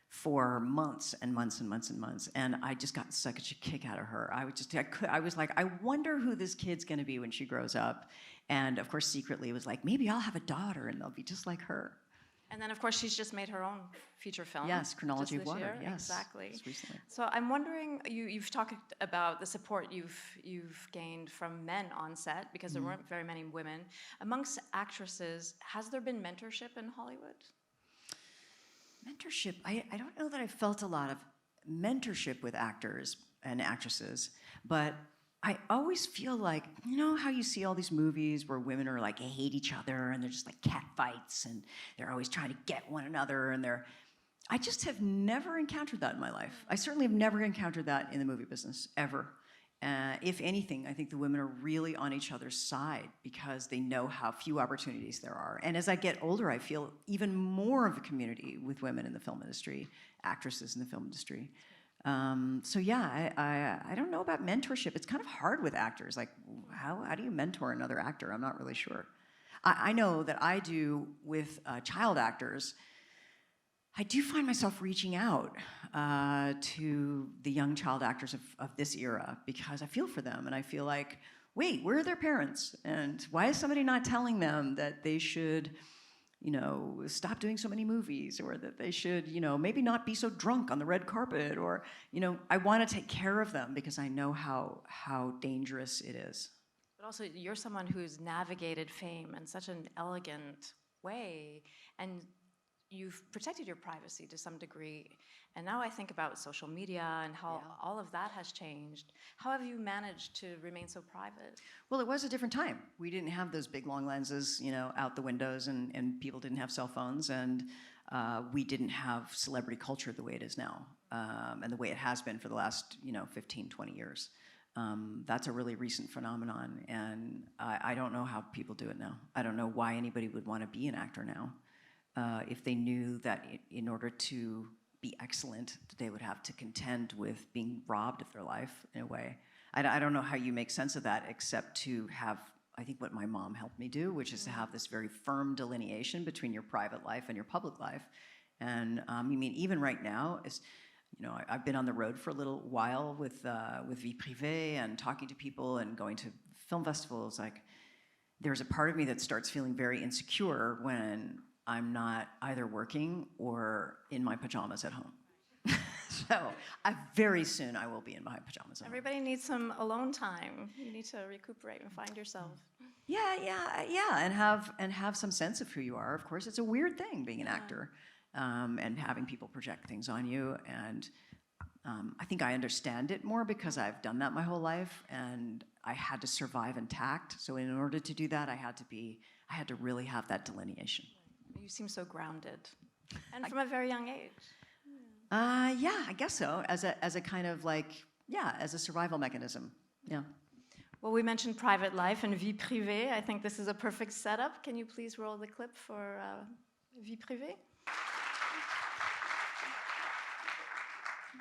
For months and months and months and months, and I just got such a kick out of her. I was like, I wonder who this kid's going to be when she grows up, and of course, secretly, it was like, maybe I'll have a daughter, and they'll be just like her. And then, of course, she's just made her own feature film. Yes, Chronology of Water. Year. Yes, exactly. Just recently. So I'm wondering, you've talked about the support you've gained from men on set because there weren't very many women amongst actresses. Has there been mentorship in Hollywood? Mentorship, I don't know that I felt a lot of mentorship with actors and actresses, but I always feel like, how you see all these movies where women are like, hate each other, and they're just like cat fights, and they're always trying to get one another, and I just have never encountered that in my life. I certainly have never encountered that in the movie business, ever. If anything, I think the women are really on each other's side because they know how few opportunities there are. And as I get older, I feel even more of a community with women in the film industry, actresses in the film industry. So yeah, I don't know about mentorship. It's kind of hard with actors. Like, how do you mentor another actor? I'm not really sure. I know that I do with child actors. I do find myself reaching out to the young child actors of this era because I feel for them, and I feel like, wait, where are their parents? And why is somebody not telling them that they should, stop doing so many movies, or that they should, maybe not be so drunk on the red carpet, or, I want to take care of them because I know how dangerous it is. But also, you're someone who's navigated fame in such an elegant way, and you've protected your privacy to some degree. And now I think about social media and how all of that has changed. How have you managed to remain so private? Well, it was a different time. We didn't have those big long lenses, out the windows, and people didn't have cell phones, and we didn't have celebrity culture the way it is now, and the way it has been for the last, 15, 20 years. That's a really recent phenomenon, and I don't know how people do it now. I don't know why anybody would want to be an actor now. If they knew that in order to be excellent, they would have to contend with being robbed of their life in a way. I don't know how you make sense of that except to have, I think, what my mom helped me do, which is to have this very firm delineation between your private life and your public life. And even right now, I've been on the road for a little while with Vie Privée and talking to people and going to film festivals. Like, there's a part of me that starts feeling very insecure when I'm not either working or in my pajamas at home. So very soon I will be in my pajamas at home. Everybody needs some alone time. You need to recuperate and find yourself. Yeah, and have some sense of who you are. Of course, it's a weird thing being an actor, and having people project things on you. And I think I understand it more because I've done that my whole life, and I had to survive intact. So in order to do that, I had to really have that delineation. You seem so grounded, and from a very young age. Yeah, I guess so. As a kind of as a survival mechanism. Yeah. Well, we mentioned private life and vie privée. I think this is a perfect setup. Can you please roll the clip for vie privée?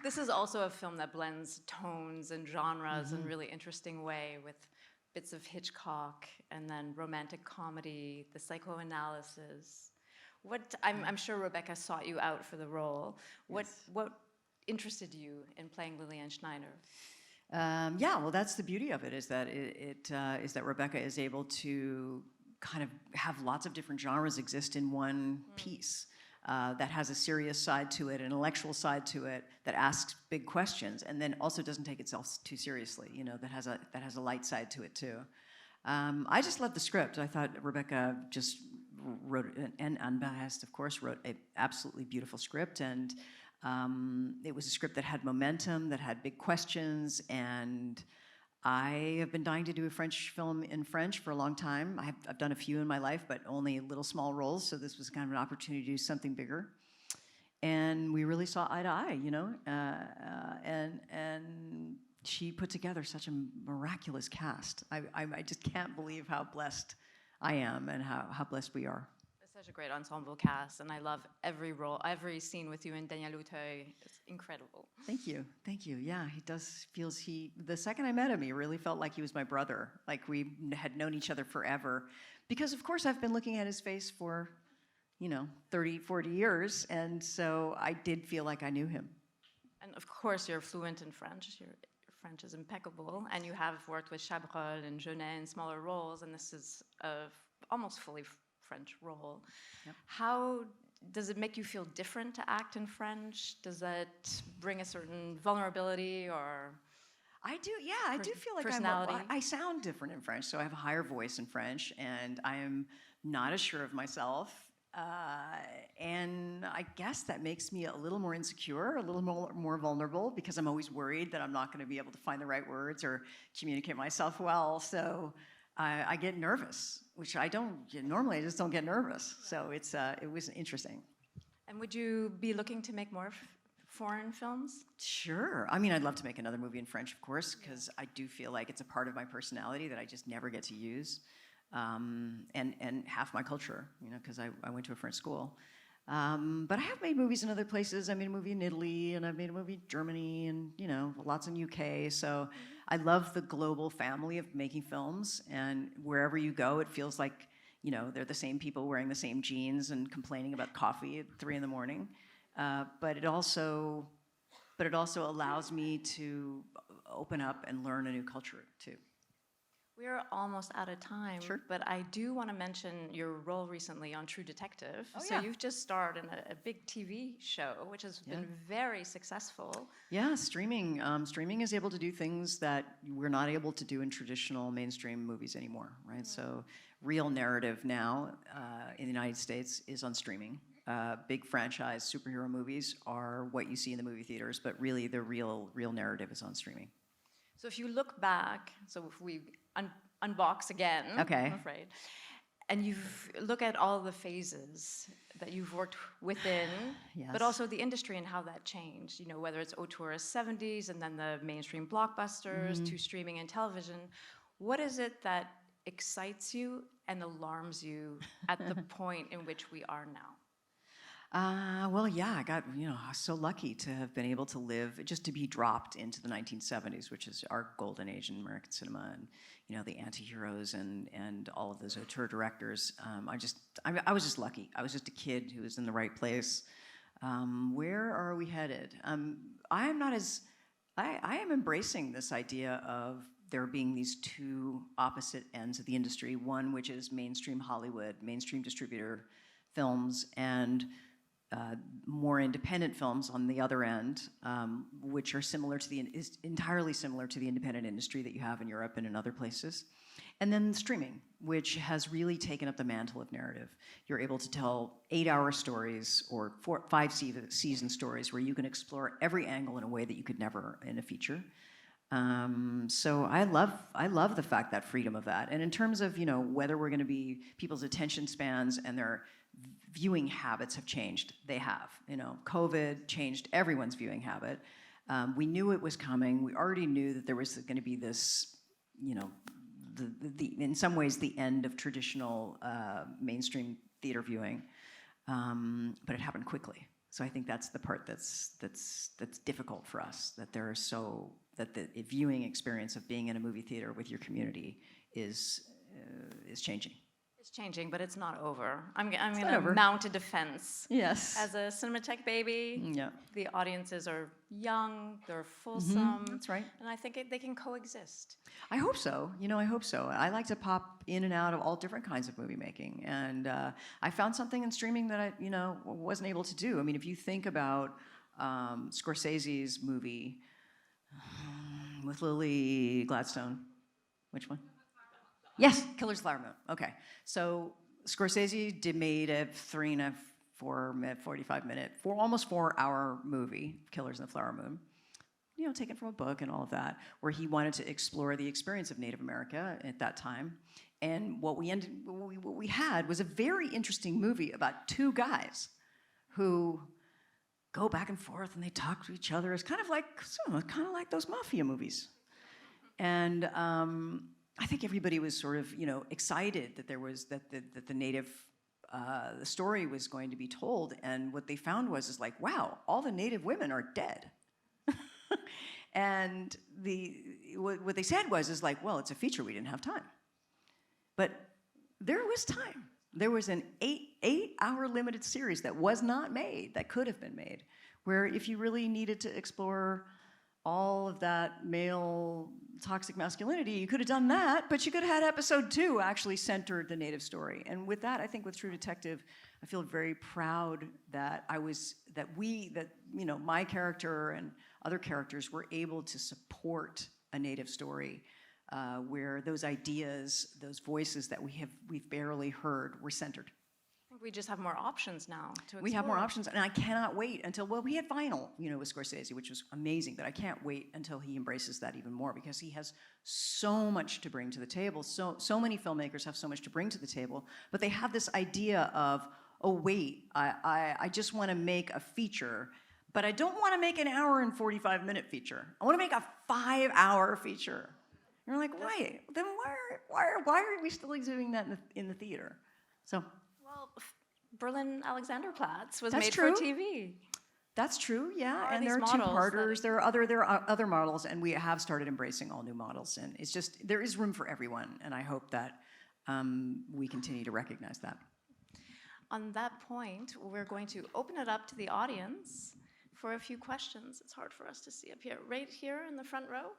This is also a film that blends tones and genres in a really interesting way, with bits of Hitchcock and then romantic comedy, the psychoanalysis. I'm sure Rebecca sought you out for the role. What interested you in playing Lillian Schneider? Well, that's the beauty of it, is that is that Rebecca is able to kind of have lots of different genres exist in one piece. That has a serious side to it, an intellectual side to it, that asks big questions, and then also doesn't take itself too seriously. That has a light side to it too. I just loved the script. I thought Rebecca just wrote, and Anne Barrest, of course, wrote an absolutely beautiful script, and it was a script that had momentum, that had big questions, and I have been dying to do a French film in French for a long time. I've done a few in my life, but only little small roles, so this was kind of an opportunity to do something bigger. And we really saw eye to eye, and she put together such a miraculous cast. I just can't believe how blessed I am and how blessed we are. It's such a great ensemble cast, and I love every role, every scene with you and Daniel Auteuil. It's incredible. Thank you. Yeah, the second I met him, he really felt like he was my brother, like we had known each other forever. Because of course I've been looking at his face for, 30, 40 years, and so I did feel like I knew him. And of course you're fluent in French. Your French is impeccable, and you have worked with Chabrol and Jeunet in smaller roles, and this is a almost fully French role. Yep. How does it make you feel different to act in French? Does that bring a certain vulnerability or? I do feel like I sound different in French, so I have a higher voice in French, and I am not as sure of myself. And I guess that makes me a little more insecure, a little more vulnerable, because I'm always worried that I'm not going to be able to find the right words or communicate myself well. So I get nervous, which I don't normally. I just don't get nervous. So it was interesting. And would you be looking to make more foreign films? Sure. I mean, I'd love to make another movie in French, of course, because I do feel like it's a part of my personality that I just never get to use. And half my culture, because I went to a French school. But I have made movies in other places. I made a movie in Italy, and I've made a movie in Germany, and lots in UK. So I love the global family of making films, and wherever you go, it feels like they're the same people wearing the same jeans and complaining about coffee at 3 a.m. But it also allows me to open up and learn a new culture too. We're almost out of time, Sure. But I do want to mention your role recently on True Detective. Oh, so yeah. you've just starred in a big TV show, which has been very successful. Yeah, streaming is able to do things that we're not able to do in traditional mainstream movies anymore, right? So real narrative now in the United States is on streaming. Big franchise superhero movies are what you see in the movie theaters, but really the real narrative is on streaming. So if you look back, so if we unbox again, Okay. I'm afraid, and you look at all the phases that you've worked within, Yes. but also the industry and how that changed, whether it's auteur's 70s and then the mainstream blockbusters to streaming and television, what is it that excites you and alarms you at the point in which we are now? Well, yeah, I got, I was so lucky to have been able to live, just to be dropped into the 1970s, which is our golden age in American cinema, and, the anti-heroes and all of those auteur directors. I was just lucky. I was just a kid who was in the right place. Where are we headed? I am embracing this idea of there being these two opposite ends of the industry, one which is mainstream Hollywood, mainstream distributor films, and more independent films on the other end, which are is entirely similar to the independent industry that you have in Europe and in other places. And then streaming, which has really taken up the mantle of narrative. You're able to tell 8-hour stories or 5-season stories where you can explore every angle in a way that you could never in a feature. So I love the fact, that freedom of that. And in terms of, whether we're gonna be, people's attention spans and their viewing habits have changed, they have. COVID changed everyone's viewing habit. We knew it was coming. We already knew that there was gonna be this, in some ways, the end of traditional mainstream theater viewing, but it happened quickly. So I think that's the part that's difficult for us. That the viewing experience of being in a movie theater with your community is changing. It's changing, but it's not over. I'm going to mount a defense. Yes. As a Cinematheque baby, Yeah. the audiences are young, they're fulsome. That's right. And I think they can coexist. I hope so. I hope so. I like to pop in and out of all different kinds of movie making. And I found something in streaming that I, wasn't able to do. I mean, if you think about Scorsese's movie with Lily Gladstone, which one? Yes, Killer's Flower Moon. Okay, so Scorsese made a 45-minute, almost 4-hour movie, Killers in the Flower Moon. Taken from a book and all of that, where he wanted to explore the experience of Native America at that time. And what we had was a very interesting movie about two guys who go back and forth and they talk to each other. It's kind of like those mafia movies. And I think everybody was sort of, excited that that the Native, the story was going to be told. And what they found was wow, all the Native women are dead. And what they said was well, it's a feature, we didn't have time. But there was time. There was an 8-hour limited series that was not made, that could have been made, where if you really needed to explore all of that male toxic masculinity, you could have done that, but you could have had episode 2 actually centered the Native story. And with that, I think with True Detective, I feel very proud that my character and other characters were able to support a Native story where those ideas, those voices that we've barely heard were centered. I think we just have more options now to explore. We have more options, and I cannot wait until, we had Vinyl, with Scorsese, which was amazing, but I can't wait until he embraces that even more, because he has so much to bring to the table. So many filmmakers have so much to bring to the table, but they have this idea of, oh wait, I just want to make a feature, but I don't want to make an 1 and 45-minute feature. I want to make a 5-hour feature. And you're like, why? Then why are we still exhibiting that in the theater? So. Well, Berlin Alexanderplatz was That's made true. for TV. That's true, yeah. Are And these there are models two-parters. There are other models, and we have started embracing all new models. And it's just, there is room for everyone, and I hope that we continue to recognize that. On that point, we're going to open it up to the audience for a few questions. It's hard for us to see up here. Right here in the front row.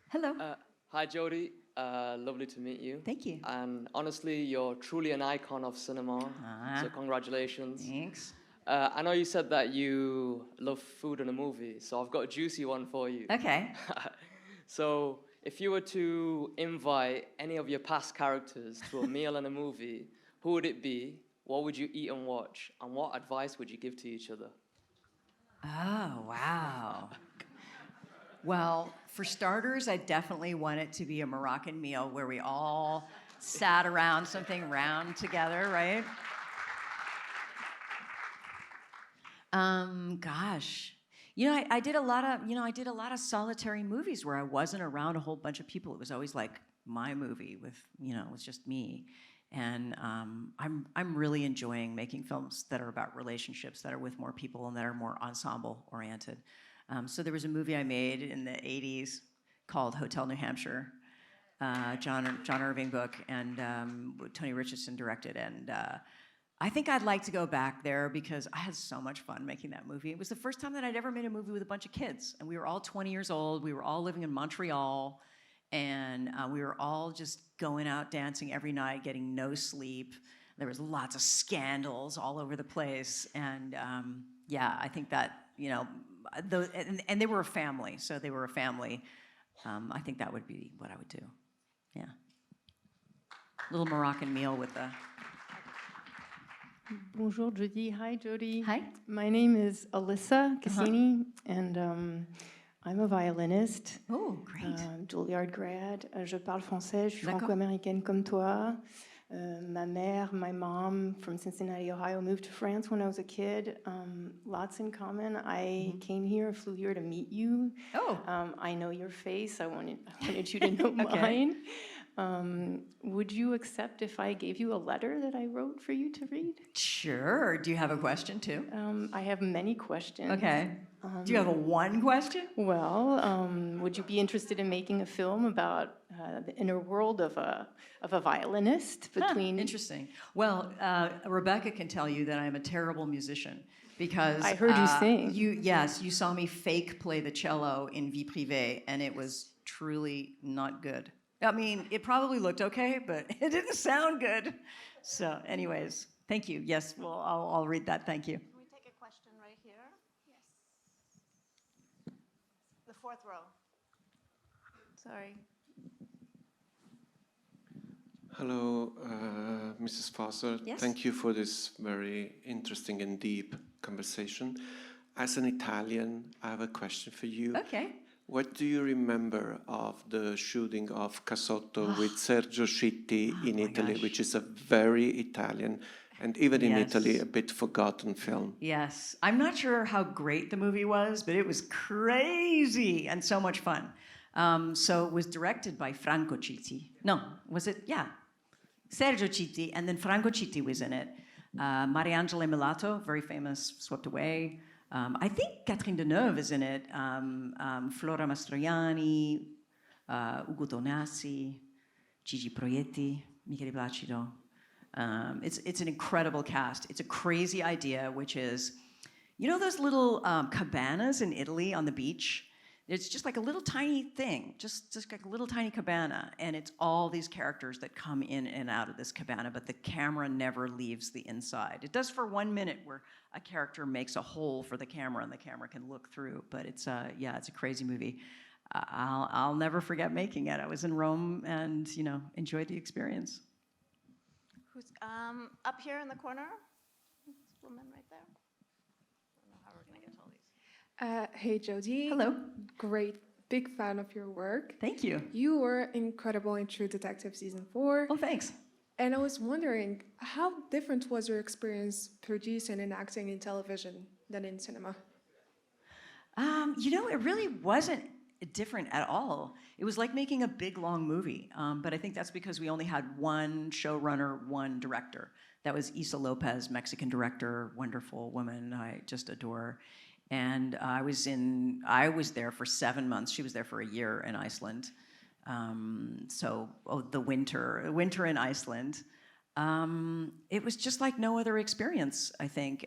Hello. Hi, Jodie. Lovely to meet you. Thank you. And honestly, you're truly an icon of cinema. So congratulations. Thanks. I know you said that you love food in a movie, so I've got a juicy one for you. Okay. So if you were to invite any of your past characters to a meal in a movie, who would it be? What would you eat and watch? And what advice would you give to each other? Oh, wow. Well, for starters, I definitely want it to be a Moroccan meal where we all sat around something round together, right? Gosh. I did a lot of solitary movies where I wasn't around a whole bunch of people. It was always like my movie with just me. And I'm really enjoying making films that are about relationships, that are with more people and that are more ensemble oriented. So there was a movie I made in the 80s called Hotel New Hampshire, John Irving book, and Tony Richardson directed. And I think I'd like to go back there because I had so much fun making that movie. It was the first time that I'd ever made a movie with a bunch of kids. And we were all 20 years old. We were all living in Montreal. And we were all just going out dancing every night, getting no sleep. There was lots of scandals all over the place. And yeah, I think that, you know, and they were a family. So they were a family. I think that would be what I would do. Yeah. Little Moroccan meal with the... Bonjour, Jodie. Hi, Jodie. Hi. My name is Alyssa Cassini, and I'm a violinist. Oh, great. Juilliard grad. Je parle français. Je suis D'accord. franco-américaine comme toi. Ma mère, my mom from Cincinnati, Ohio, moved to France when I was a kid. Lots in common. I came here, flew here to meet you. Oh. I know your face. I wanted you to know Okay. mine. Would you accept if I gave you a letter that I wrote for you to read? Sure. Do you have a question, too? I have many questions. Okay. Do you have a one question? Well, would you be interested in making a film about the inner world of a violinist between? Interesting. Well, Rebecca can tell you that I'm a terrible musician because I heard you sing. Yes, you saw me fake play the cello in Vie Privée, and it was truly not good. I mean, it probably looked okay, but it didn't sound good. So, anyways, thank you. Yes, well, I'll read that. Thank you. Can we take a question right here? Yes. The fourth row. Sorry. Hello, Mrs. Foster. Yes. Thank you for this very interesting and deep conversation. As an Italian, I have a question for you. Okay. What do you remember of the shooting of Casotto with Sergio Scitti in Italy, gosh. which is a very Italian and even in Yes. Italy a bit forgotten film? Yes. I'm not sure how great the movie was, but it was crazy and so much fun. So it was directed by Franco Citti. No, was it? Yeah. Sergio Citti, and then Franco Citti was in it. Mariangela Melato, very famous, Swept Away. I think Catherine Deneuve is in it. Flora Mastroianni, Ugo Tonassi, Gigi Proietti, Michele Placido. It's an incredible cast. It's a crazy idea, which is, you know those little cabanas in Italy on the beach? It's just like a little tiny thing, just like a little tiny cabana, and it's all these characters that come in and out of this cabana, but the camera never leaves the inside. It does for 1 minute where a character makes a hole for the camera and the camera can look through, but it's it's a crazy movie. I'll never forget making it. I was in Rome and, you know, enjoyed the experience. Who's up here in the corner? This woman right there. I don't know how we're going to get to all these. Hey, Jodie. Hello. Great. Big fan of your work. Thank you. You were incredible in True Detective Season 4. Oh, thanks. And I was wondering, how different was your experience producing and acting in television than in cinema? You know, it really wasn't different at all. It was like making a big, long movie. But I think that's because we only had one showrunner, one director. That was Isa Lopez, Mexican director, wonderful woman I just adore. And I was there for 7 months. She was there for a year in Iceland. The winter in Iceland. It was just like no other experience, I think.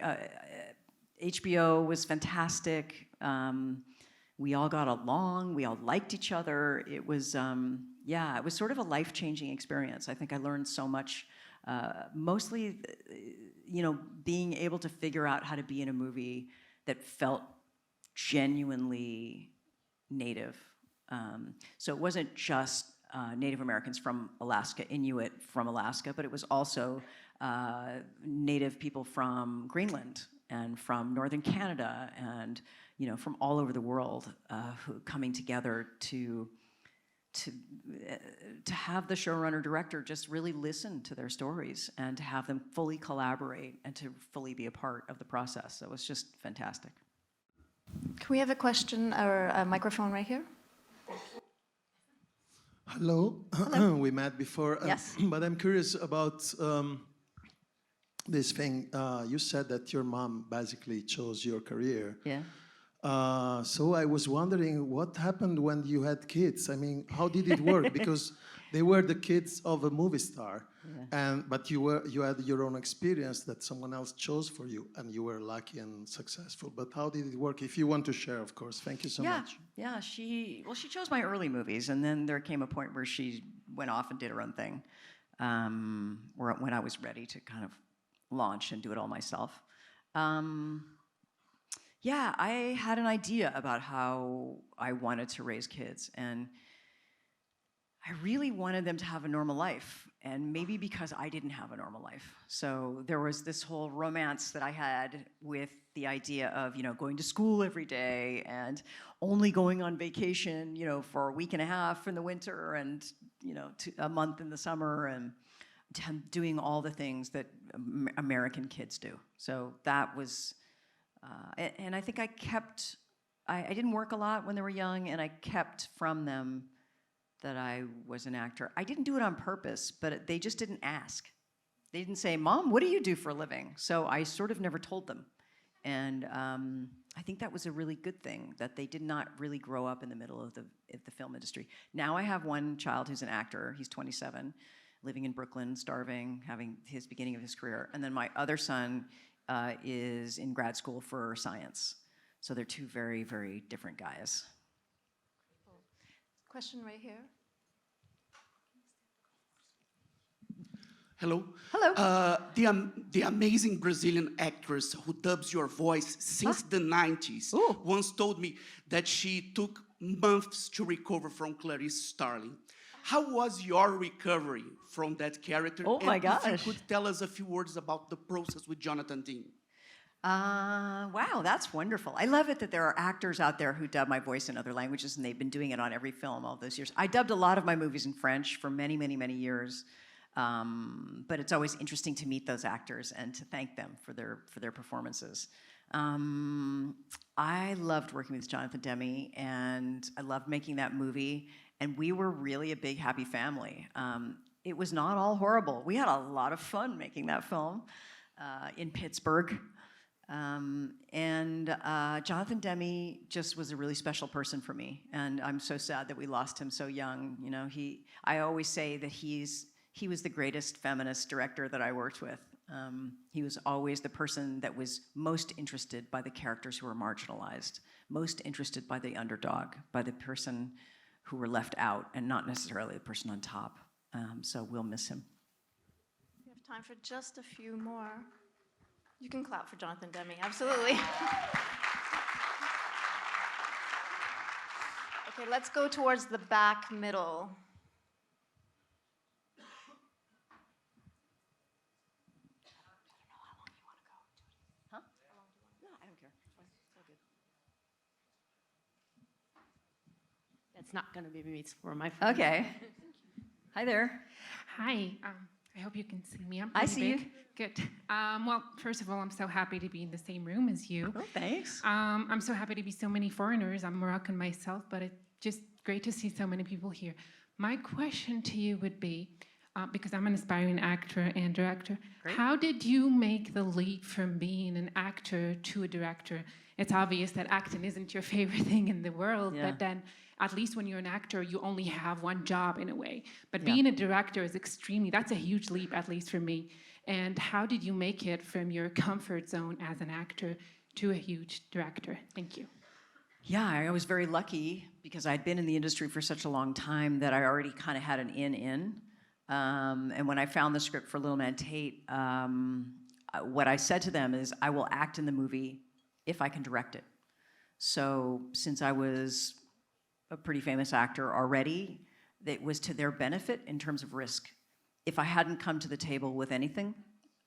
HBO was fantastic. We all got along. We all liked each other. It was, it was sort of a life-changing experience. I think I learned so much. Mostly, you know, being able to figure out how to be in a movie that felt genuinely Native. So it wasn't just Native Americans from Alaska, Inuit from Alaska, but it was also Native people from Greenland and from northern Canada and, you know, from all over the world who coming together to have the showrunner director just really listen to their stories and to have them fully collaborate and to fully be a part of the process. So it was just fantastic. Can we have a question or a microphone right here? Hello. We met before. Yes. But I'm curious about this thing. You said that your mom basically chose your career. Yeah. So I was wondering what happened when you had kids. I mean, how did it work? Because they were the kids of a movie star. But you had your own experience that someone else chose for you, and you were lucky and successful. But how did it work? If you want to share, of course. Thank you so much. Yeah, she chose my early movies, and then there came a point where she went off and did her own thing, when I was ready to kind of launch and do it all myself. Yeah, I had an idea about how I wanted to raise kids, and I really wanted them to have a normal life, and maybe because I didn't have a normal life. So there was this whole romance that I had with the idea of, going to school every day and only going on vacation, for a week and a half in the winter and, a month in the summer, and doing all the things that American kids do. So that was, and I think I didn't work a lot when they were young, and I kept from them that I was an actor. I didn't do it on purpose, but they just didn't ask. They didn't say, "Mom, what do you do for a living?" So I sort of never told them. And I think that was a really good thing, that they did not really grow up in the middle of the film industry. Now I have one child who's an actor. He's 27, living in Brooklyn, starving, having his beginning of his career. And then my other son is in grad school for science. So they're two very, very different guys. Question right here. Hello. Hello. The amazing Brazilian actress who dubs your voice since the 90s Ooh. once told me that she took months to recover from Clarice Starling. How was your recovery from that character? Oh my and gosh. if you could tell us a few words about the process with Jonathan Dean. Wow, that's wonderful. I love it that there are actors out there who dub my voice in other languages, and they've been doing it on every film all those years. I dubbed a lot of my movies in French for many, many, many years. But it's always interesting to meet those actors and to thank them for their performances. I loved working with Jonathan Demme, and I loved making that movie. And we were really a big, happy family. It was not all horrible. We had a lot of fun making that film in Pittsburgh. Jonathan Demme just was a really special person for me. And I'm so sad that we lost him so young. I always say that he was the greatest feminist director that I worked with. He was always the person that was most interested by the characters who were marginalized, most interested by the underdog, by the person who were left out, and not necessarily the person on top. So we'll miss him. We have time for just a few more. You can clap for Jonathan Demme, absolutely. Okay, let's go towards the back middle. It's not going to be me, it's for my phone. Okay. Hi there. Hi. I hope you can see me. I'm I pretty see big. you. Good. Well, first of all, I'm so happy to be in the same room as you. Oh, thanks. I'm so happy to be so many foreigners. I'm Moroccan myself, but it's just great to see so many people here. My question to you would be, because I'm an aspiring actor and director, Great. how did you make the leap from being an actor to a director? It's obvious that acting isn't your favorite thing in the world, Yeah. but then at least when you're an actor, you only have one job in a way. But Yeah. being a director is that's a huge leap, at least for me. And how did you make it from your comfort zone as an actor to a huge director? Thank you. Yeah, I was very lucky because I'd been in the industry for such a long time that I already kind of had an in. And when I found the script for Little Man Tate, what I said to them is, I will act in the movie if I can direct it. So since I was a pretty famous actor already, it was to their benefit in terms of risk. If I hadn't come to the table with anything,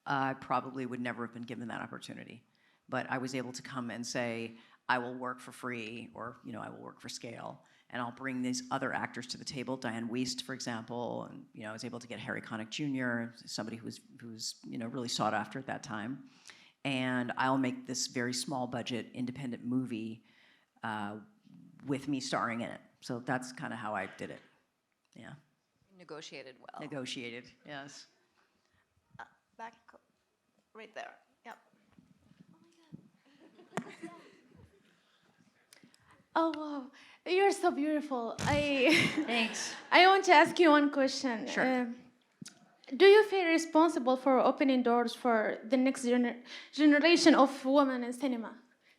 I probably would never have been given that opportunity. But I was able to come and say, I will work for free, or I will work for scale, and I'll bring these other actors to the table. Diane Wiest, for example, and I was able to get Harry Connick Jr., somebody who's really sought after at that time. And I'll make this very small budget independent movie with me starring in it. So that's kind of how I did it. Yeah. Negotiated well. Negotiated, yes. Back, right there. Yep. Oh, wow. You're so beautiful. Thanks. I want to ask you one question. Sure. do you feel responsible for opening doors for the next generation of women in cinema?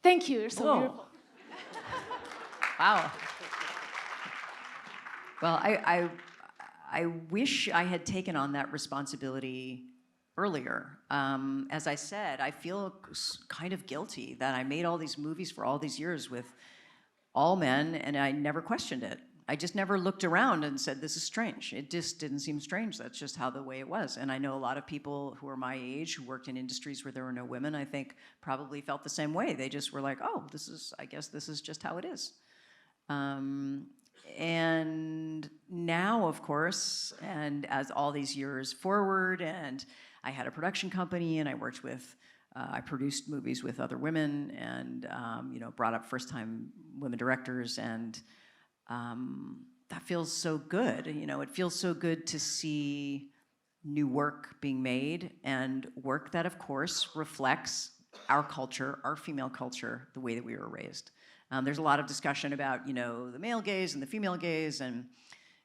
Thank you. You're so Whoa. beautiful. Wow. Well, I wish I had taken on that responsibility earlier. As I said, I feel kind of guilty that I made all these movies for all these years with all men, and I never questioned it. I just never looked around and said, this is strange. It just didn't seem strange. That's just how the way it was. And I know a lot of people who are my age who worked in industries where there were no women, I think probably felt the same way. They just were like, oh, I guess this is just how it is. And now, of course, and as all these years forward, and I had a production company, and I worked with, I produced movies with other women, and brought up first-time women directors, and that feels so good. It feels so good to see new work being made, and work that, of course, reflects our culture, our female culture, the way that we were raised. There's a lot of discussion about, the male gaze and the female gaze, and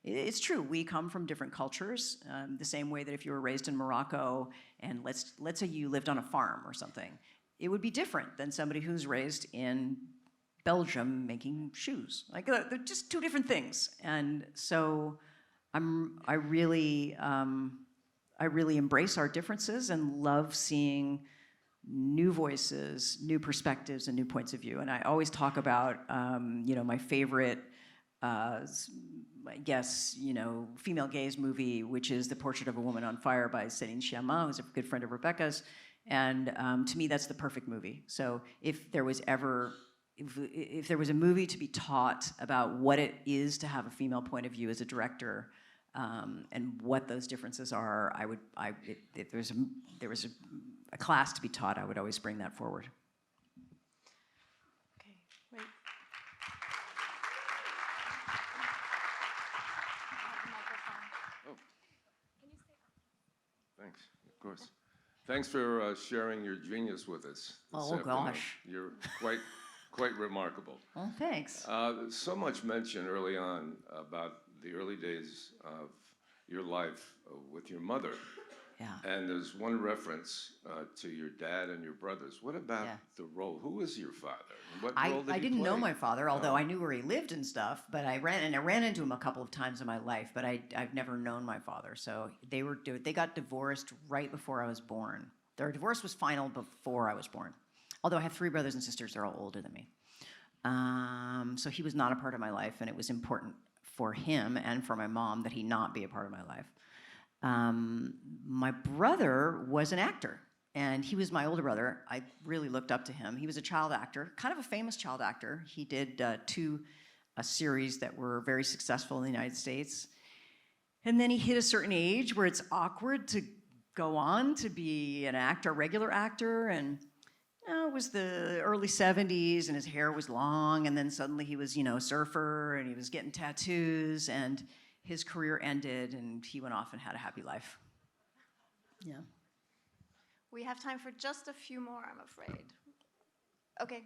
it's true. We come from different cultures, the same way that if you were raised in Morocco, and let's say you lived on a farm or something, it would be different than somebody who's raised in Belgium making shoes. Like, they're just two different things. And so I really embrace our differences and love seeing new voices, new perspectives, and new points of view. And I always talk about, my favorite, female gaze movie, which is The Portrait of a Woman on Fire by Céline Sciamma, who's a good friend of Rebecca's. And to me, that's the perfect movie. So if there was a movie to be taught about what it is to have a female point of view as a director, and what those differences are, if there was a class to be taught, I would always bring that forward. Okay, wait. Oh. Thanks, of course. Thanks for sharing your genius with us this afternoon. Gosh. You're quite remarkable. Oh, thanks. So much mentioned early on about the early days of your life with your mother. Yeah. And there's one reference to your dad and your brothers. What about the role? Who was your father? What role did he I didn't play? know my father, although I knew where he lived and stuff. But I ran into him a couple of times in my life. But I've never known my father. So they got divorced right before I was born. Their divorce was final before I was born. Although I have 3 brothers and sisters, they're all older than me. So he was not a part of my life, and it was important for him and for my mom that he not be a part of my life. My brother was an actor, and he was my older brother. I really looked up to him. He was a child actor, kind of a famous child actor. He did 2 series that were very successful in the United States. And then he hit a certain age where it's awkward to go on to be an actor, a regular actor, and it was the early 70s, and his hair was long, and then suddenly he was, a surfer, and he was getting tattoos, and his career ended, and he went off and had a happy life. Yeah. We have time for just a few more, I'm afraid. Okay.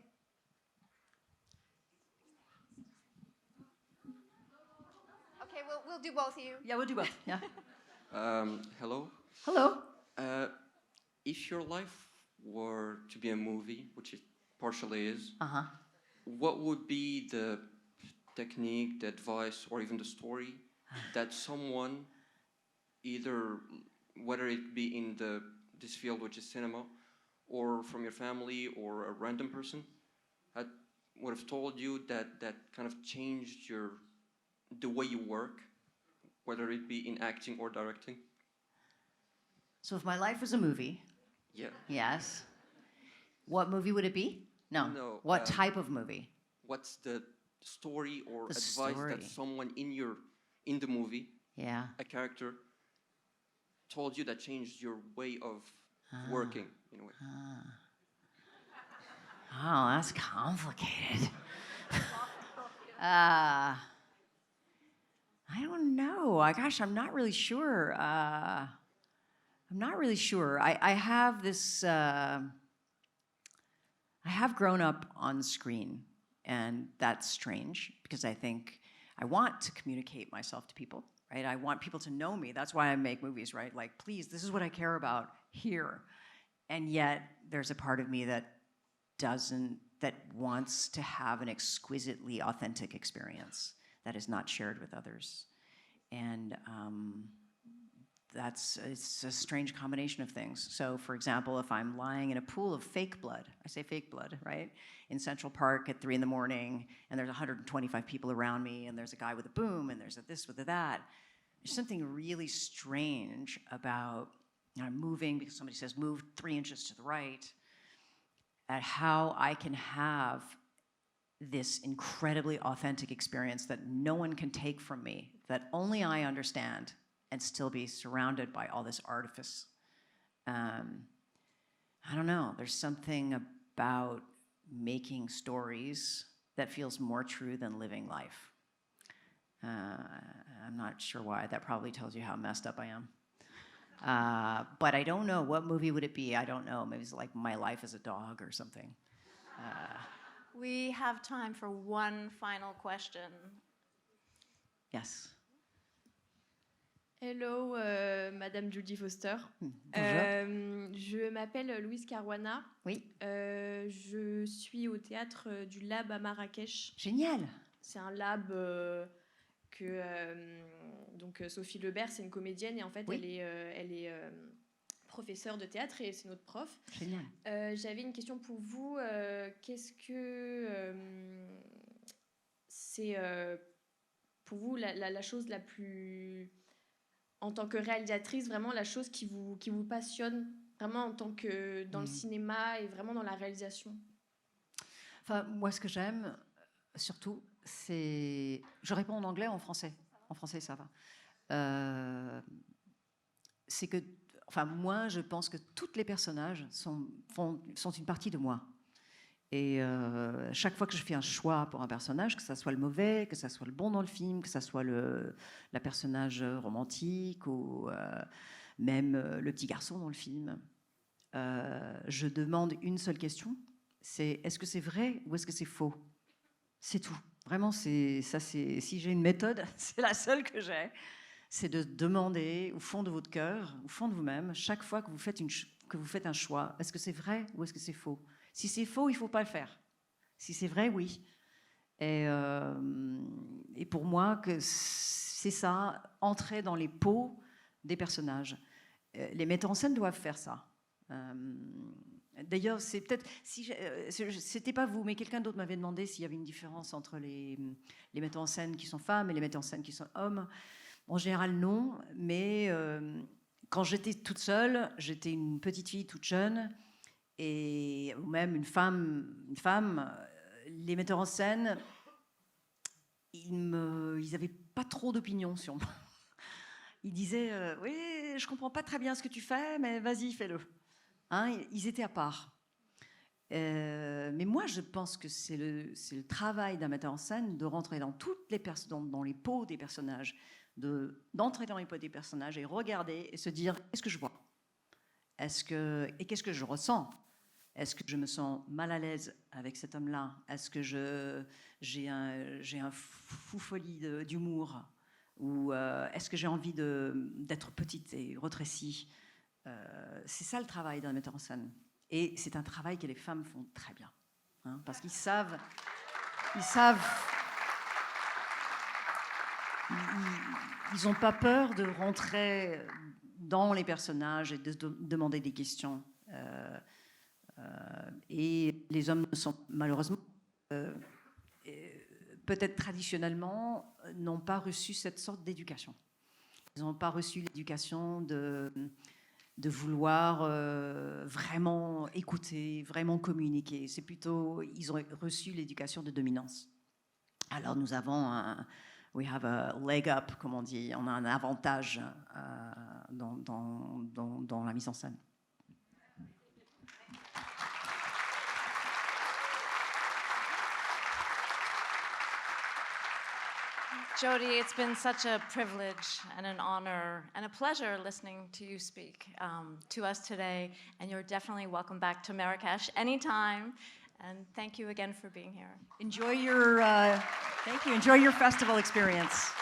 Okay, we'll do both of you. Yeah, we'll do both. Yeah. Hello. Hello. If your life were to be a movie, which it partially is, Uh-huh. what would be the technique, the advice, or even the story that someone, either whether it be in this field, which is cinema, or from your family, or a random person, would have told you that kind of changed the way you work, whether it be in acting or directing? So if my life was a movie, Yeah. yes, what movie would it be? No. What type of movie? What's the story or The advice story. that someone in the movie, Yeah. a character, told you that changed your way of working in a way? Oh, that's complicated. I don't know. Gosh, I'm not really sure. I have this. I have grown up on screen, and that's strange because I think I want to communicate myself to people. right? I want people to know me. That's why I make movies, right? Like, please, this is what I care about here. And yet, there's a part of me that wants to have an exquisitely authentic experience that is not shared with others. And it's a strange combination of things. So, for example, if I'm lying in a pool of fake blood, I say fake blood, right? In Central Park at 3 in the morning, and there's 125 people around me, and there's a guy with a boom, and there's a this with a that. There's something really strange about, I'm moving because somebody says move 3 inches to the right, at how I can have this incredibly authentic experience that no one can take from me, that only I understand, and still be surrounded by all this artifice. I don't know, there's something about making stories that feels more true than living life. I'm not sure why. That probably tells you how messed up I am. But I don't know. What movie would it be? I don't know. Maybe it's like My Life as a Dog or something. We have time for one final question. Yes. Hello, Madame Jodie Foster. Bonjour. Je m'appelle Louise Caruana. Oui. Je suis au théâtre du Lab à Marrakech. Génial. C'est un lab que donc Sophie Lebert, c'est une comédienne et en fait Oui. elle est professeure de théâtre et c'est notre prof. Génial. J'avais une question pour vous. Qu'est-ce que c'est pour vous la chose la plus, en tant que réalisatrice, vraiment la chose qui vous passionne, vraiment en tant que dans le cinéma et vraiment dans la réalisation? Enfin, moi, ce que j'aime, surtout, c'est... Je réponds en anglais ou en français? En français, ça va. C'est que... Enfin, moi, je pense que tous les personnages sont une partie de moi. Et chaque fois que je fais un choix pour un personnage, que ça soit le mauvais, que ça soit le bon dans le film, que ça soit la personnage romantique ou même le petit garçon dans le film, je demande une seule question, c'est est-ce que c'est vrai ou est-ce que c'est faux? C'est tout. Vraiment, si j'ai une méthode, c'est la seule que j'ai. C'est de demander au fond de votre cœur, au fond de vous-même, chaque fois que vous faites un choix, est-ce que c'est vrai ou est-ce que c'est faux? Si c'est faux, il ne faut pas le faire. Si c'est vrai, oui. Et pour moi, c'est ça, entrer dans les peaux des personnages. Les metteurs en scène doivent faire ça. D'ailleurs, c'est peut-être... c'était pas vous, mais quelqu'un d'autre m'avait demandé s'il y avait une différence entre les metteurs en scène qui sont femmes et les metteurs en scène qui sont hommes. En général, non. Mais quand j'étais toute seule, j'étais une petite fille toute jeune, ou même une femme, les metteurs en scène, ils n'avaient pas trop d'opinion sur moi. Ils disaient oui, je comprends pas très bien ce que tu fais, mais vas-y, fais-le. Hein, ils étaient à part. Mais moi, je pense que c'est le travail d'un metteur en scène de rentrer dans dans les peaux des personnages, d'entrer dans les peaux des personnages et regarder et se dire qu'est-ce que je vois, et qu'est-ce que je ressens. Est-ce que je me sens mal à l'aise avec cet homme-là? Est-ce que j'ai un fou folie d'humour? Ou est-ce que j'ai envie d'être petite et rétrécie? C'est ça le travail d'un metteur en scène. Et c'est un travail que les femmes font très bien. Hein, parce qu'ils savent... Ils n'ont pas peur de rentrer dans les personnages et de demander des questions. Et les hommes sont malheureusement, peut-être traditionnellement, n'ont pas reçu cette sorte d'éducation. Ils n'ont pas reçu l'éducation de vouloir vraiment écouter, vraiment communiquer. C'est plutôt, ils ont reçu l'éducation de dominance. Alors nous avons we have a leg up, comme on dit, on a un avantage dans la mise en scène. Jodie, it's been such a privilege and an honor and a pleasure listening to you speak to us today. And you're definitely welcome back to Marrakech anytime. And thank you again for being here. Enjoy your festival experience.